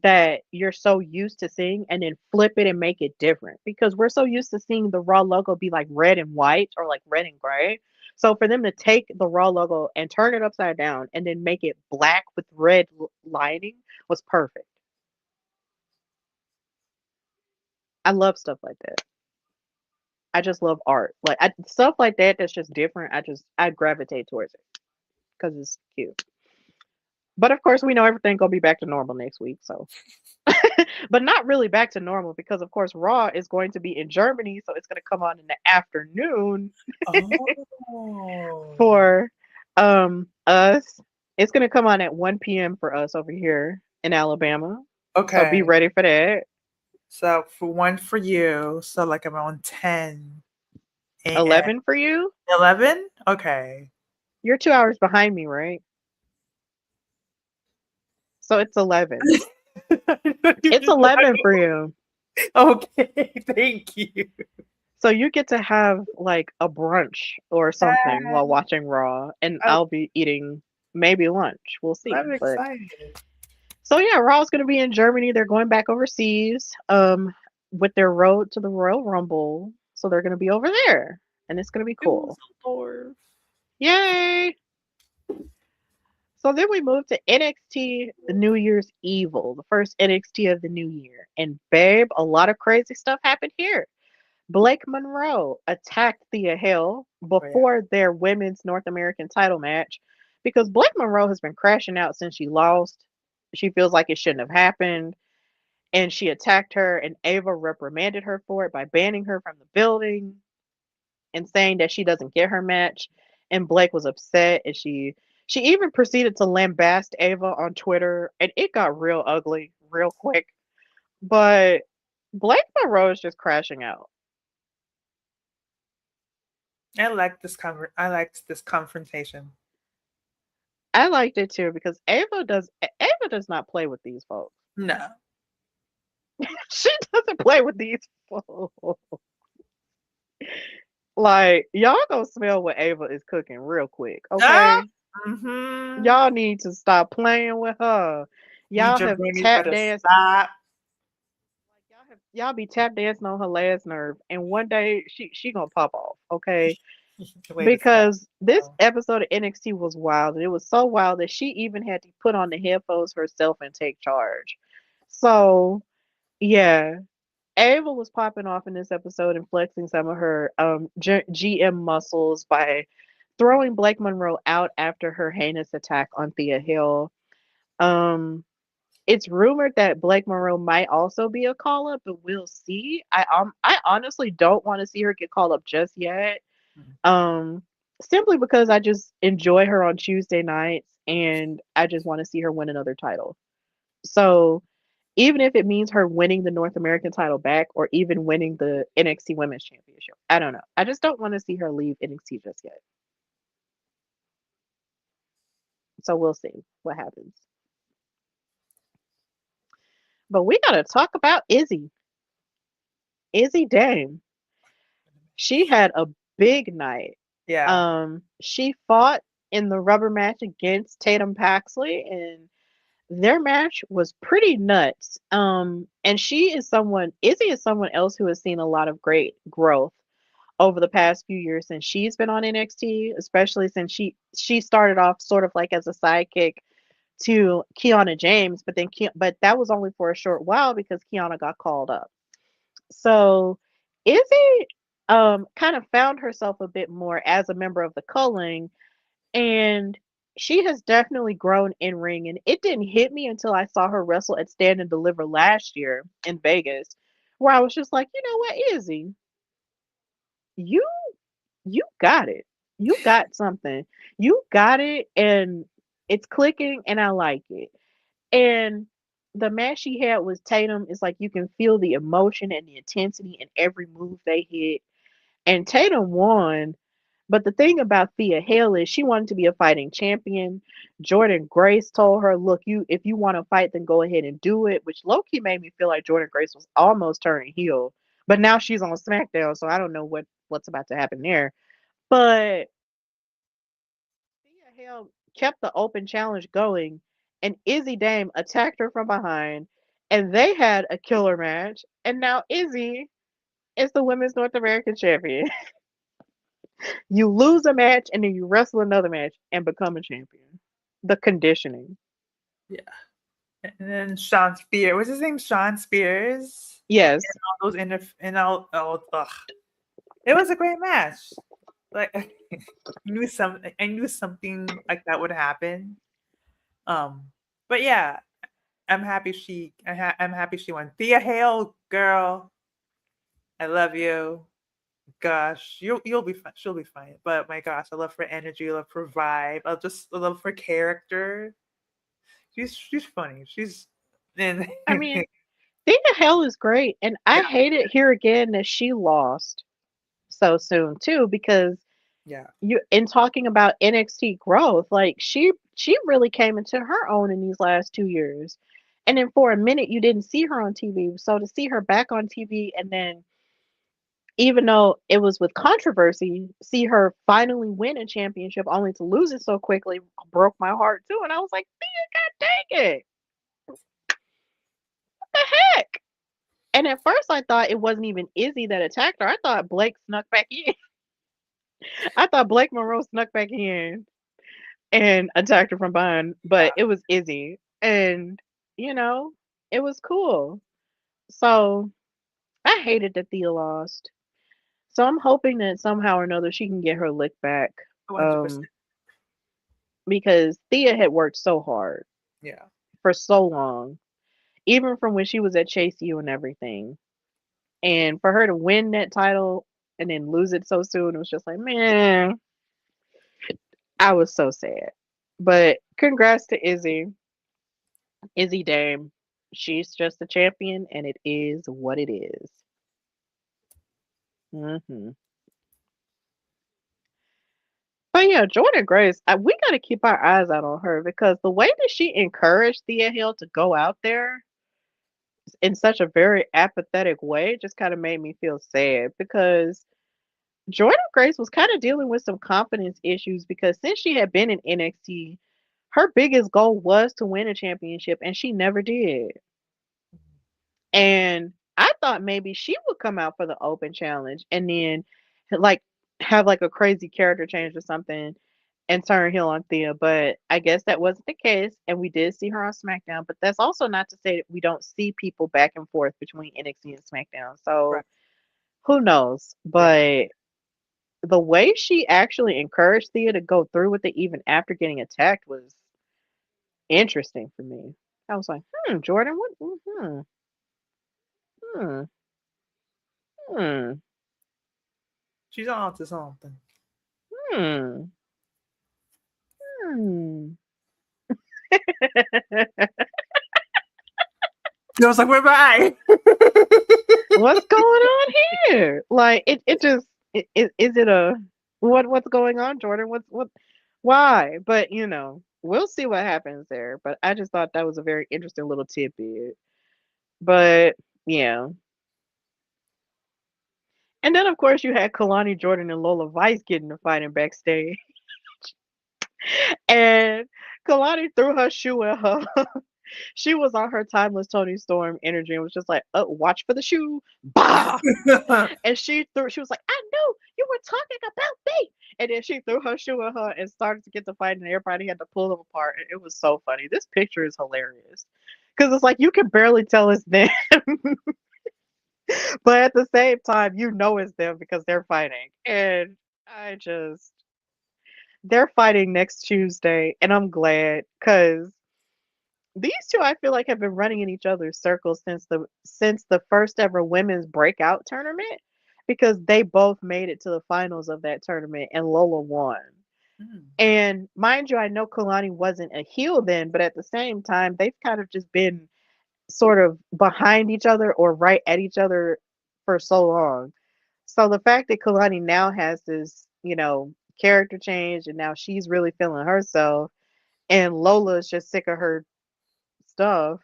B: that you're so used to seeing and then flip it and make it different because we're so used to seeing the Raw logo be like red and white or like red and gray. So for them to take the Raw logo and turn it upside down and then make it black with red lining was perfect. I love stuff like that. I just love art. Stuff like that that's just different. I gravitate towards it because it's cute. But of course, we know everything gonna be back to normal next week. So, but not really back to normal because of course Raw is going to be in Germany, so it's gonna come on in the afternoon
C: oh,
B: for us. It's gonna come on at 1 p.m. for us over here in Alabama. So be
C: okay.
B: ready for that.
C: So for one for you, so like around 10 a.m.
B: 11 for you.
C: 11? Okay.
B: You're 2 hours behind me, right? So it's 11. It's 11 for you.
C: Okay, thank you.
B: So you get to have like a brunch or something while
C: Ah,
B: watching Raw, and
C: I-
B: I'll be eating maybe lunch. We'll see.
C: I'm
B: But
C: excited.
B: so yeah, Raw's going to be in Germany. They're going back overseas with their road to the Royal Rumble. So they're going to be over there, and it's going to be cool.
C: Dusseldorf.
B: Yay! So then we move to NXT the New Year's Evil, the first NXT of the new year. And babe, a lot of crazy stuff happened here. Blake Monroe attacked Thea Hale
C: Oh yeah.
B: before their women's North American title match because Blake Monroe has been crashing out since she lost. She feels like it shouldn't have happened. And she attacked her, and Ava reprimanded her for it by banning her from the building and saying that she doesn't get her match. And Blake was upset, and she even proceeded to lambast Ava on Twitter, and it got real ugly real quick. But Blake Monroe is just crashing out.
C: I liked this confrontation.
B: I liked it too because Ava does not play with these folks.
C: No.
B: She doesn't play with these folks. Like y'all gonna smell what Ava is cooking real quick,
C: Ah!
B: okay?
C: Mm-hmm.
B: Y'all need to stop playing with her.
C: You
B: Y'all have
C: jabronis
B: tap
C: better
B: danced.
C: stop.
B: Like y'all be tap dancing on her last nerve, and one day she gonna pop off, okay?
C: Wait a second.
B: Because this
C: Oh.
B: episode of NXT was wild, and it was so wild that she even had to put on the headphones herself and take charge. So yeah, Ava was popping off in this episode and flexing some of her GM muscles by throwing Blake Monroe out after her heinous attack on Thea Hill. Um, it's rumored that Blake Monroe might also be a call up, but we'll see. I honestly don't want to see her get called up just yet.
C: Mhm.
B: Um, Simply because I just enjoy her on Tuesday nights and I just want to see her win another title. So even if it means her winning the North American title back or even winning the NXT Women's Championship, I don't know. I just don't want to see her leave NXT just yet. So we'll see what happens. But we gotta talk about Izzy. Izzy Dame. She had a big night.
C: Yeah.
B: She fought in the rubber match against Tatum Paxley, and their match was pretty nuts. And Izzy is someone else who has seen a lot of great growth over the past few years since she's been on NXT, especially since she started off sort of like as a sidekick to Kiana James, but that was only for a short while because Kiana got called up. So Izzy kind of found herself a bit more as a member of the Culling And she has definitely grown in ring. And it didn't hit me until I saw her wrestle at Stand and Deliver last year in Vegas, where I was just like, you know what, Izzy, you you got it. You got something. You got it, and it's clicking, and I like it. And the match she had with Tatum is like you can feel the emotion and the intensity in every move they hit. And Tatum won. But the thing about Thea Hale is she wanted to be a fighting champion. Jordan Grace told her, "Look, you if you want to fight, then go ahead and do it." Which low key made me feel like Jordan Grace was almost turning heel. But now she's on SmackDown, so I don't know what's about to happen there. But Thea Hale kept the open challenge going, and Izzy Dame attacked her from behind, and they had a killer match. And now Izzy is the Women's North American Champion. You lose a match, and then you wrestle another match and become a champion. The conditioning.
C: Yeah. And then Sean Spears. What's his name? Sean Spears.
B: Yes.
C: And all those and all. Oh, ugh. It was a great match. Like I knew something like that would happen. But yeah, I'm happy she won. Thea Hale, girl, I love you. Gosh, you'll be fine. She'll be fine. But my gosh, I love her energy. I love her vibe. I love her character. She's funny. She's and
B: I mean, Thea Hale is great, and I
C: yeah,
B: hate it here again that she lost so soon too, because
C: yeah,
B: you in talking about NXT growth, like she really came into her own in these last 2 years. And then for a minute you didn't see her on TV. So to see her back on TV, and then even though it was with controversy, see her finally win a championship only to lose it so quickly broke my heart too. And I was like, God dang it. What the heck? And at first I thought it wasn't even Izzy that attacked her. I thought Blake snuck back in. I thought Blake Monroe snuck back in and attacked her from behind, but it was Izzy. And, you know, it was cool. So I hated that Thea lost. So I'm hoping that somehow or another she can get her lick back.
C: 100%.
B: Um, because Thea had worked so hard
C: Yeah.
B: for so long, even from when she was at Chase U and everything. And for her to win that title and then lose it so soon, it was just like, man, I was so sad. But congrats to Izzy Dame. She's just a champion, and it is what it is. Hmm. But yeah, Jordan Grace, we got to keep our eyes out on her because the way that she encouraged Thea Hill to go out there in such a very apathetic way just kind of made me feel sad because Jordan Grace was kind of dealing with some confidence issues because since she had been in NXT, her biggest goal was to win a championship, and she never did. And I thought maybe she would come out for the open challenge and then like have like a crazy character change or something and turn heel on Thea. But I guess that wasn't the case. And we did see her on SmackDown. But that's also not to say that we don't see people back and forth between NXT and SmackDown.
C: Right.
B: So who knows?
C: Yeah.
B: But the way she actually encouraged Thea to go through with it even after getting attacked was interesting for me. I was like, Jordan, what? Hmm, hmm,
C: She's on to something.
B: hmm. Hmm.
C: I was like, we're back.
B: What's going on here? Like it just is it a what's going on, Jordan? What why? But we'll see what happens there. But I just thought that was a very interesting little tidbit. But yeah. And then of course you had Kalani Jordan and Lola Vice getting the fighting backstage. And Kalani threw her shoe at her. She was on her timeless Tony Storm energy and was just like, watch for the shoe. Bah! And she was like, I knew you were talking about me. And then she threw her shoe at her and started to get the fight, and everybody had to pull them apart. And it was so funny. This picture is hilarious. Because it's like you can barely tell it's them. But at the same time, you know it's them because they're fighting. And I just They're fighting next Tuesday, and I'm glad because these two I feel like have been running in each other's circles since the first ever women's breakout tournament because they both made it to the finals of that tournament and Lola won.
C: Mm.
B: And mind you, I know Kalani wasn't a heel then, but at the same time, they've kind of just been sort of behind each other or right at each other for so long. So the fact that Kalani now has this, character change and now she's really feeling herself and Lola's just sick of her stuff.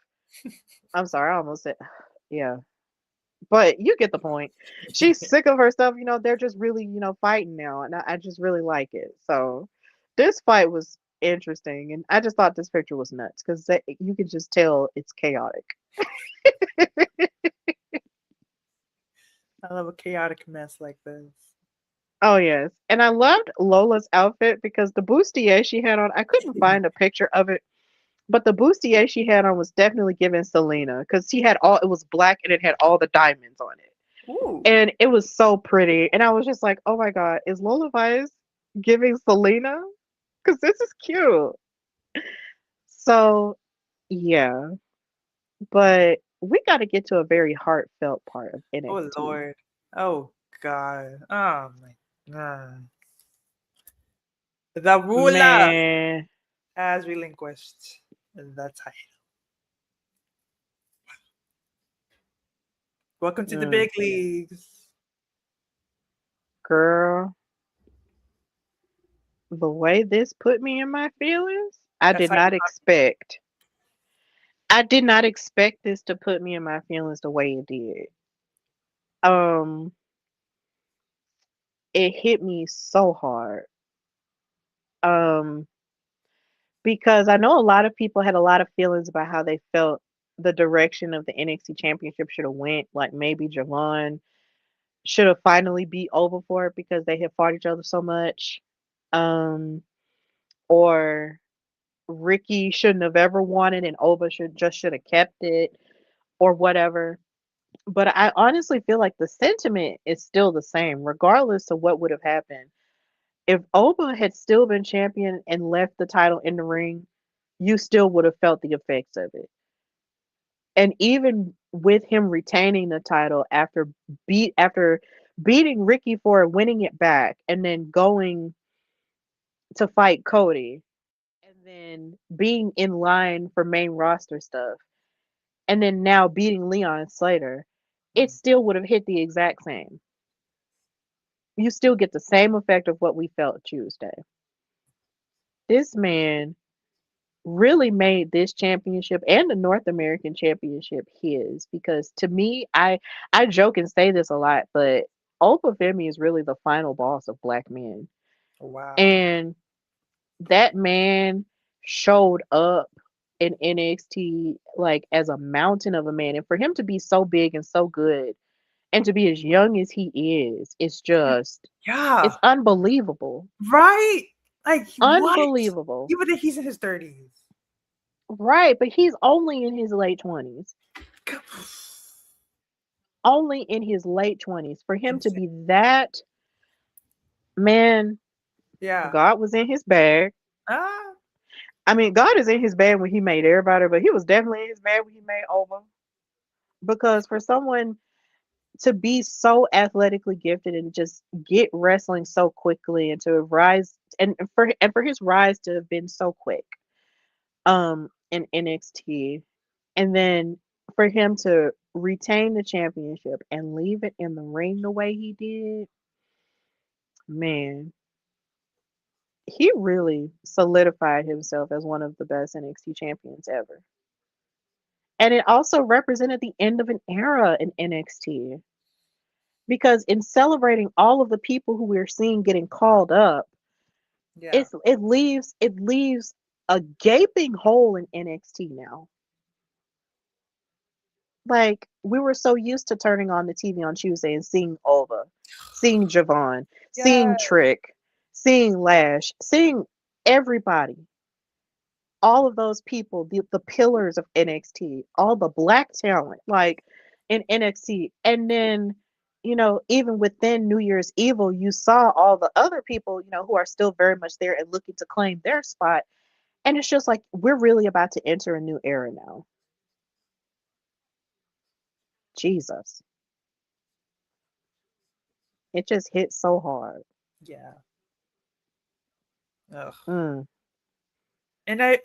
B: I'm sorry, I almost said yeah. But you get the point. She's sick of her stuff, they're just really, fighting now and I just really like it. So this fight was interesting and I just thought this picture was nuts because you can just tell it's chaotic.
C: I love a chaotic mess like this.
B: Oh yes. And I loved Lola's outfit because the bustier she had on, I couldn't find a picture of it, but the bustier she had on was definitely giving Selena because she had it was black and it had all the diamonds on it.
C: Ooh.
B: And it was so pretty. And I was just like, oh my God, is Lola Vice giving Selena? Because this is cute. So yeah. But we got to get to a very heartfelt part of
C: Oh
B: NXT.
C: Lord. Oh God. Oh my God. The ruler
B: Man.
C: has relinquished the title. Welcome to the
B: Mm,
C: big leagues.
B: girl, the way this put me in my feelings, I
C: That's
B: did
C: how you
B: not expect. I did not expect this to put me in my feelings the way it did. Um, it hit me so hard. Um, because I know a lot of people had a lot of feelings about how they felt the direction of the NXT championship should have went. Like maybe Javon should have finally beat over for it because they had fought each other so much. Um, or Ricky shouldn't have ever won it and Ova should have kept it or whatever. But I honestly feel like the sentiment is still the same, regardless of what would have happened. If Ova had still been champion and left the title in the ring, you still would have felt the effects of it. And even with him retaining the title after beating Ricky for it, winning it back, and then going to fight Cody, and then being in line for main roster stuff, and then now beating Leon Slater, it still would have hit the exact same. You still get the same effect of what we felt Tuesday. This man really made this championship and the North American championship his because to me, I joke and say this a lot, but Opa Femi is really the final boss of black men.
C: Wow.
B: And that man showed up in NXT like as a mountain of a man. And for him to be so big and so good and to be as young as he is, it's
C: Yeah.
B: unbelievable.
C: Right. Like what?
B: Unbelievable.
C: Even if he's in his 30s.
B: Right, but he's only in his late 20s. Only in his late 20s. For him to
C: Insane.
B: be that man,
C: Yeah.
B: God was in his bag.
C: Ah.
B: I mean, God is in his bag when he made everybody, but he was definitely in his bag when he made Over. Because for someone to be so athletically gifted and just get wrestling so quickly and to rise and for his rise to have been so quick in NXT and then for him to retain the championship and leave it in the ring the way he did, man, he really solidified himself as one of the best NXT champions ever. And it also represented the end of an era in NXT because in celebrating all of the people who we're seeing getting called up,
C: Yeah.
B: it leaves a gaping hole in NXT now. Like we were so used to turning on the TV on Tuesday and seeing Ova, seeing Javon,
C: Yeah.
B: seeing Trick, seeing Lash, seeing everybody, all of those people, the pillars of NXT, all the black talent, like in NXT, and then even within New Year's Evil, you saw all the other people, who are still very much there and looking to claim their spot. And it's just like we're really about to enter a new era now. Jesus. It just hit so hard.
C: Yeah. Ugh.
B: Mm.
C: And I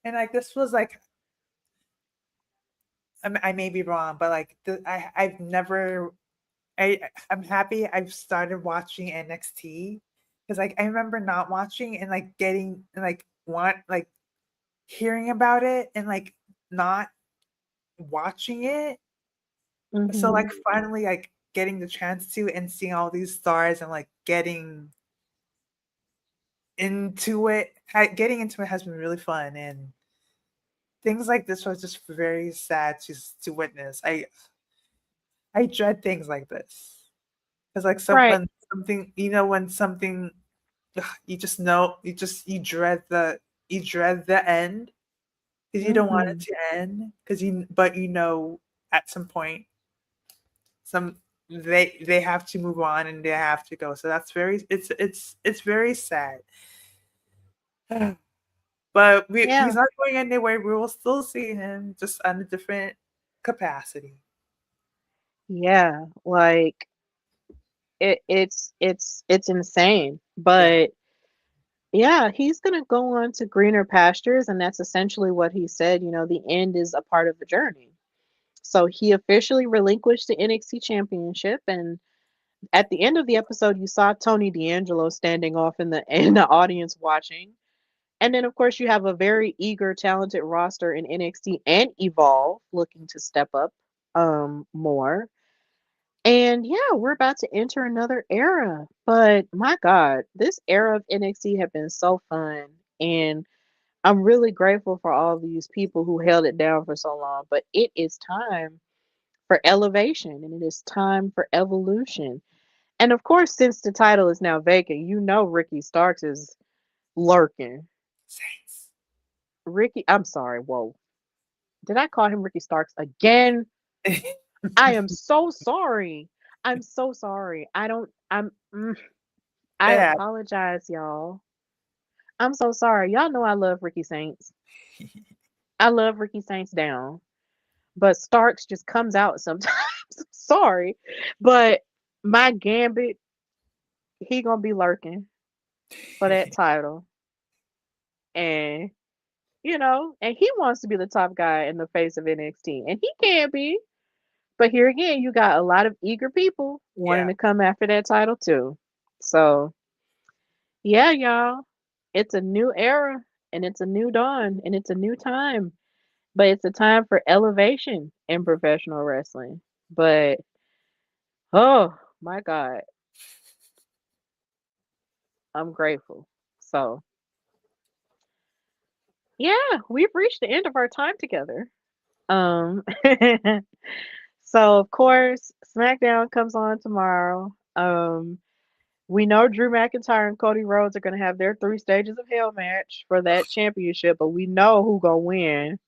C: and like this was like I may be wrong, but like I've never I'm happy I've started watching NXT because like I remember not watching and like getting and like want like hearing about it and like not watching it. So
B: Mhm.
C: like finally like getting the chance to and seeing all these stars and like getting into it has been really fun, and things like this was just very sad to witness. I dread things like this because like
B: Right.
C: something when something you just know you dread the end because you don't want it
B: Mhm.
C: to end because but at some point some they have to move on and they have to go, so that's very it's very sad. But he's
B: Yeah.
C: not going anywhere. We will still see him just on a different capacity.
B: Yeah. Like it's insane.
C: Yeah.
B: But yeah, he's going to go on to greener pastures, and that's essentially what he said, the end is a part of the journey. So he officially relinquished the NXT championship, and at the end of the episode you saw Tony D'Angelo standing off in the in the audience watching. And then of course you have a very eager, talented roster in NXT and Evolve looking to step up more. And yeah, we're about to enter another era. But my God, this era of NXT have been so fun. And I'm really grateful for all these people who held it down for so long. But it is time for elevation and it is time for evolution. And of course, since the title is now vacant, Ricky Starks is lurking.
C: Saints.
B: I'm sorry, whoa. Did I call him Ricky Starks again? I am so sorry. I'm so sorry. I
C: Yeah.
B: apologize, y'all. I'm so sorry. Y'all know I love Ricky Saints. I love Ricky Saints down. But Starks just comes out sometimes. Sorry. But my Gambit, he gonna be lurking for that title. And and he wants to be the top guy in the face of NXT. And he can be. But here again, you got a lot of eager people wanting
C: Yeah.
B: to come after that title too. So yeah, y'all. It's a new era and it's a new dawn and it's a new time. But it's a time for elevation in professional wrestling. But oh my God, I'm grateful. So yeah, we've reached the end of our time together. Um so of course SmackDown comes on tomorrow. We know Drew McIntyre and Cody Rhodes are gonna have their 3 stages of hell match for that championship, but we know who gonna win.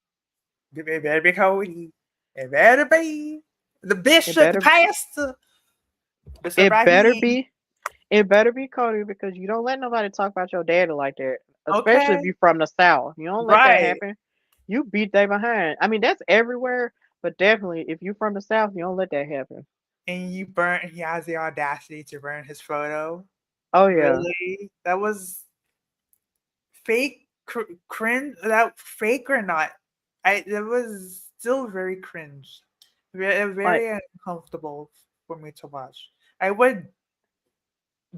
C: It better be Cody. It better be the
B: It
C: bishop, the
B: better
C: pastor, Mr.
B: it better
C: Raheem.
B: be it better be Cody because you don't let nobody talk about your daddy like that. Especially if
C: Okay.
B: you're from the South. You don't let that
C: Right.
B: happen. You beat they behind. I mean, that's everywhere, but definitely if you're from the South, you don't let that happen.
C: And he has the audacity to burn his photo.
B: Oh yeah.
C: Really? That was fake cringe, that fake or not, it was still very cringe,
B: Like
C: very uncomfortable for me to watch. I would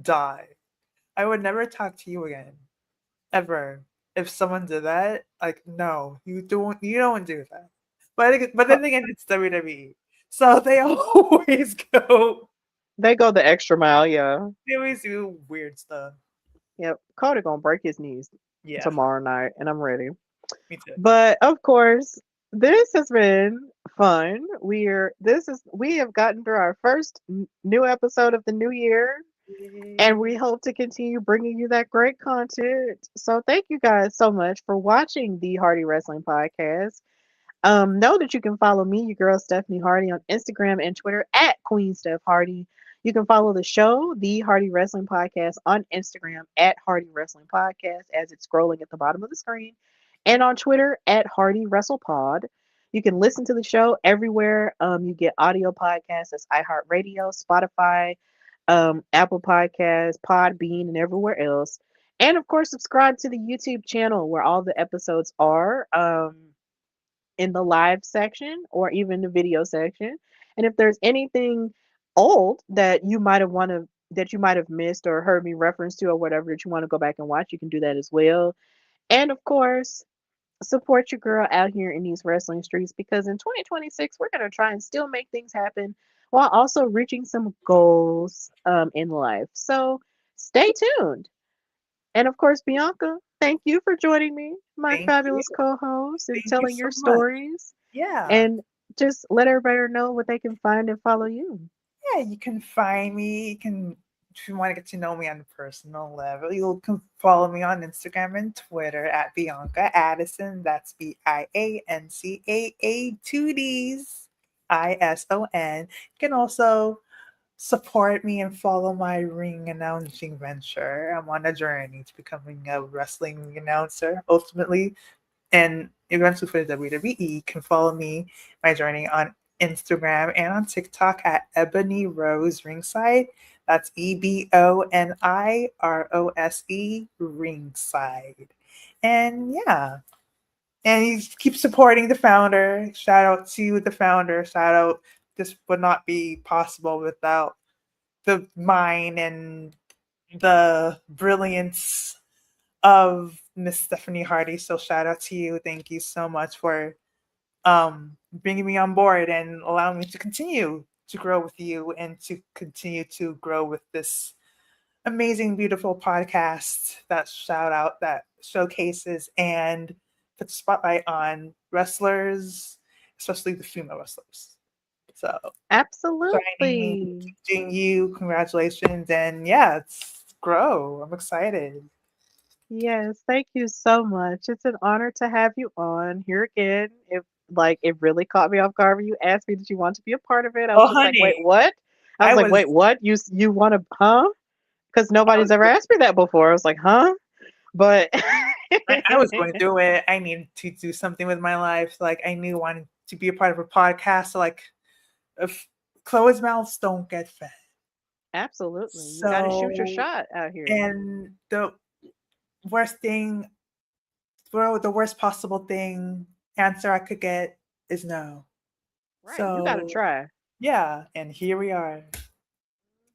C: die. I would never talk to you again, ever, if someone did that. Like, no, you don't do that. But
B: co-
C: then again, it's WWE, so they always go.
B: they go the extra mile, yeah.
C: They always do weird stuff.
B: Yep. Cody gonna break his knees
C: Yeah,
B: tomorrow night, and I'm ready.
C: me too.
B: But of course, this has been fun. We have gotten through our first new episode of the new year, and we
C: Yay.
B: hope to continue bringing you that great content. So thank you guys so much for watching the Hardy Wrestling Podcast. Know that you can follow me, your girl Stephanie Hardy, on Instagram and Twitter at Queen Steph Hardy. You can follow the show, the Hardy Wrestling Podcast, on Instagram at Hardy Wrestling Podcast as it's scrolling at the bottom of the screen, and on Twitter at Hardy WrestlePod. You can listen to the show everywhere you get audio podcasts. That's iHeartRadio, Spotify, Apple Podcasts, Podbean, and everywhere else. And of course, subscribe to the YouTube channel where all the episodes are. In the live section or even the video section. And if there's anything old that you might have missed or heard me reference to or whatever that you want to go back and watch, you can do that as well. And of course, support your girl out here in these wrestling streets because in 2026 we're gonna try and still make things happen while also reaching some goals in life. So stay tuned. And of course, Bianca, thank you for joining me, my
C: Thank you.
B: fabulous co-host, and
C: Thank you
B: telling
C: so
B: your
C: much.
B: stories.
C: Yeah.
B: And just let everybody know what they can find and follow you.
C: Yeah, you can find me. If you want to get to know me on a personal level, you can follow me on Instagram and Twitter at Bianca Addison. That's BIANCAA 2Ds ISON. You can also support me and follow my ring announcing venture. I'm on a journey to becoming a wrestling announcer ultimately, and eventually for the WWE. You can follow me, my journey on Instagram and on TikTok at Ebony Rose Ringside. That's EBONIROSE Ringside. And yeah. And you keep supporting the founder. Shout out to the founder. Shout out. This would not be possible without the mind and the brilliance of Miss Stephanie Hardy. So shout out to you. Thank you so much for bringing me on board and allowing me to continue to grow with you and to continue to grow with this amazing, beautiful podcast that showcases and puts spotlight on wrestlers, especially the female wrestlers. So signing,
B: Absolutely.
C: teaching you, congratulations, and yeah, it's grow. I'm excited.
B: Yes, thank you so much. It's an honor to have you on here again. It really caught me off guard when you asked me did you want to be a part of it. I was
C: Oh,
B: just like,
C: honey,
B: wait, what? I was
C: I
B: like,
C: was,
B: wait, what? You want to, huh? Because
C: I
B: nobody's
C: was,
B: ever asked me that before. I was like, huh? But
C: I was going to do it. I needed to do something with my life. Like I knew wanting to be a part of a podcast. So like, if closed mouths don't get fed.
B: absolutely, you got to shoot your
C: So,
B: shot out here.
C: and the worst thing, bro, the worst possible thing answer I could get is no.
B: Right, you got to
C: So
B: try.
C: yeah, and here we are.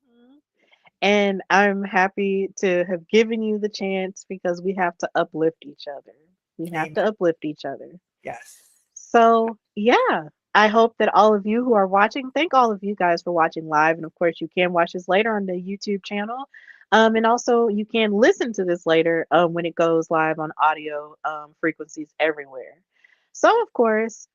B: Mhm. And I'm happy to have given you the chance because we have to uplift each other. We have
C: Amen.
B: to uplift each other.
C: Yes.
B: So, yeah, I hope that all of you who are watching, thank all of you guys for watching live. And of course, you can watch this later on the YouTube channel. And also, you can listen to this later when it goes live on audio frequencies everywhere. So, of course,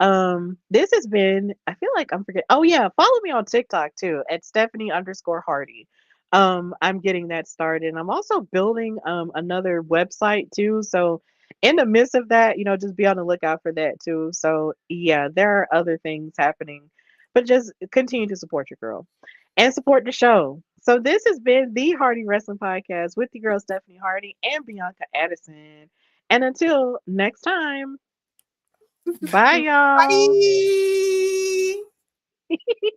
B: this has been, I feel like I'm forgetting. Oh, yeah, follow me on TikTok too at Stephanie underscore Hardy. I'm getting that started. And I'm also building another website too. So, in the midst of that, just be on the lookout for that too. So, yeah, there are other things happening, but just continue to support your girl and support the show. So, this has been the Hardy Wrestling Podcast with the girl Stephanie Hardy and Bianca Addison. And until next time, bye, y'all.
C: Bye.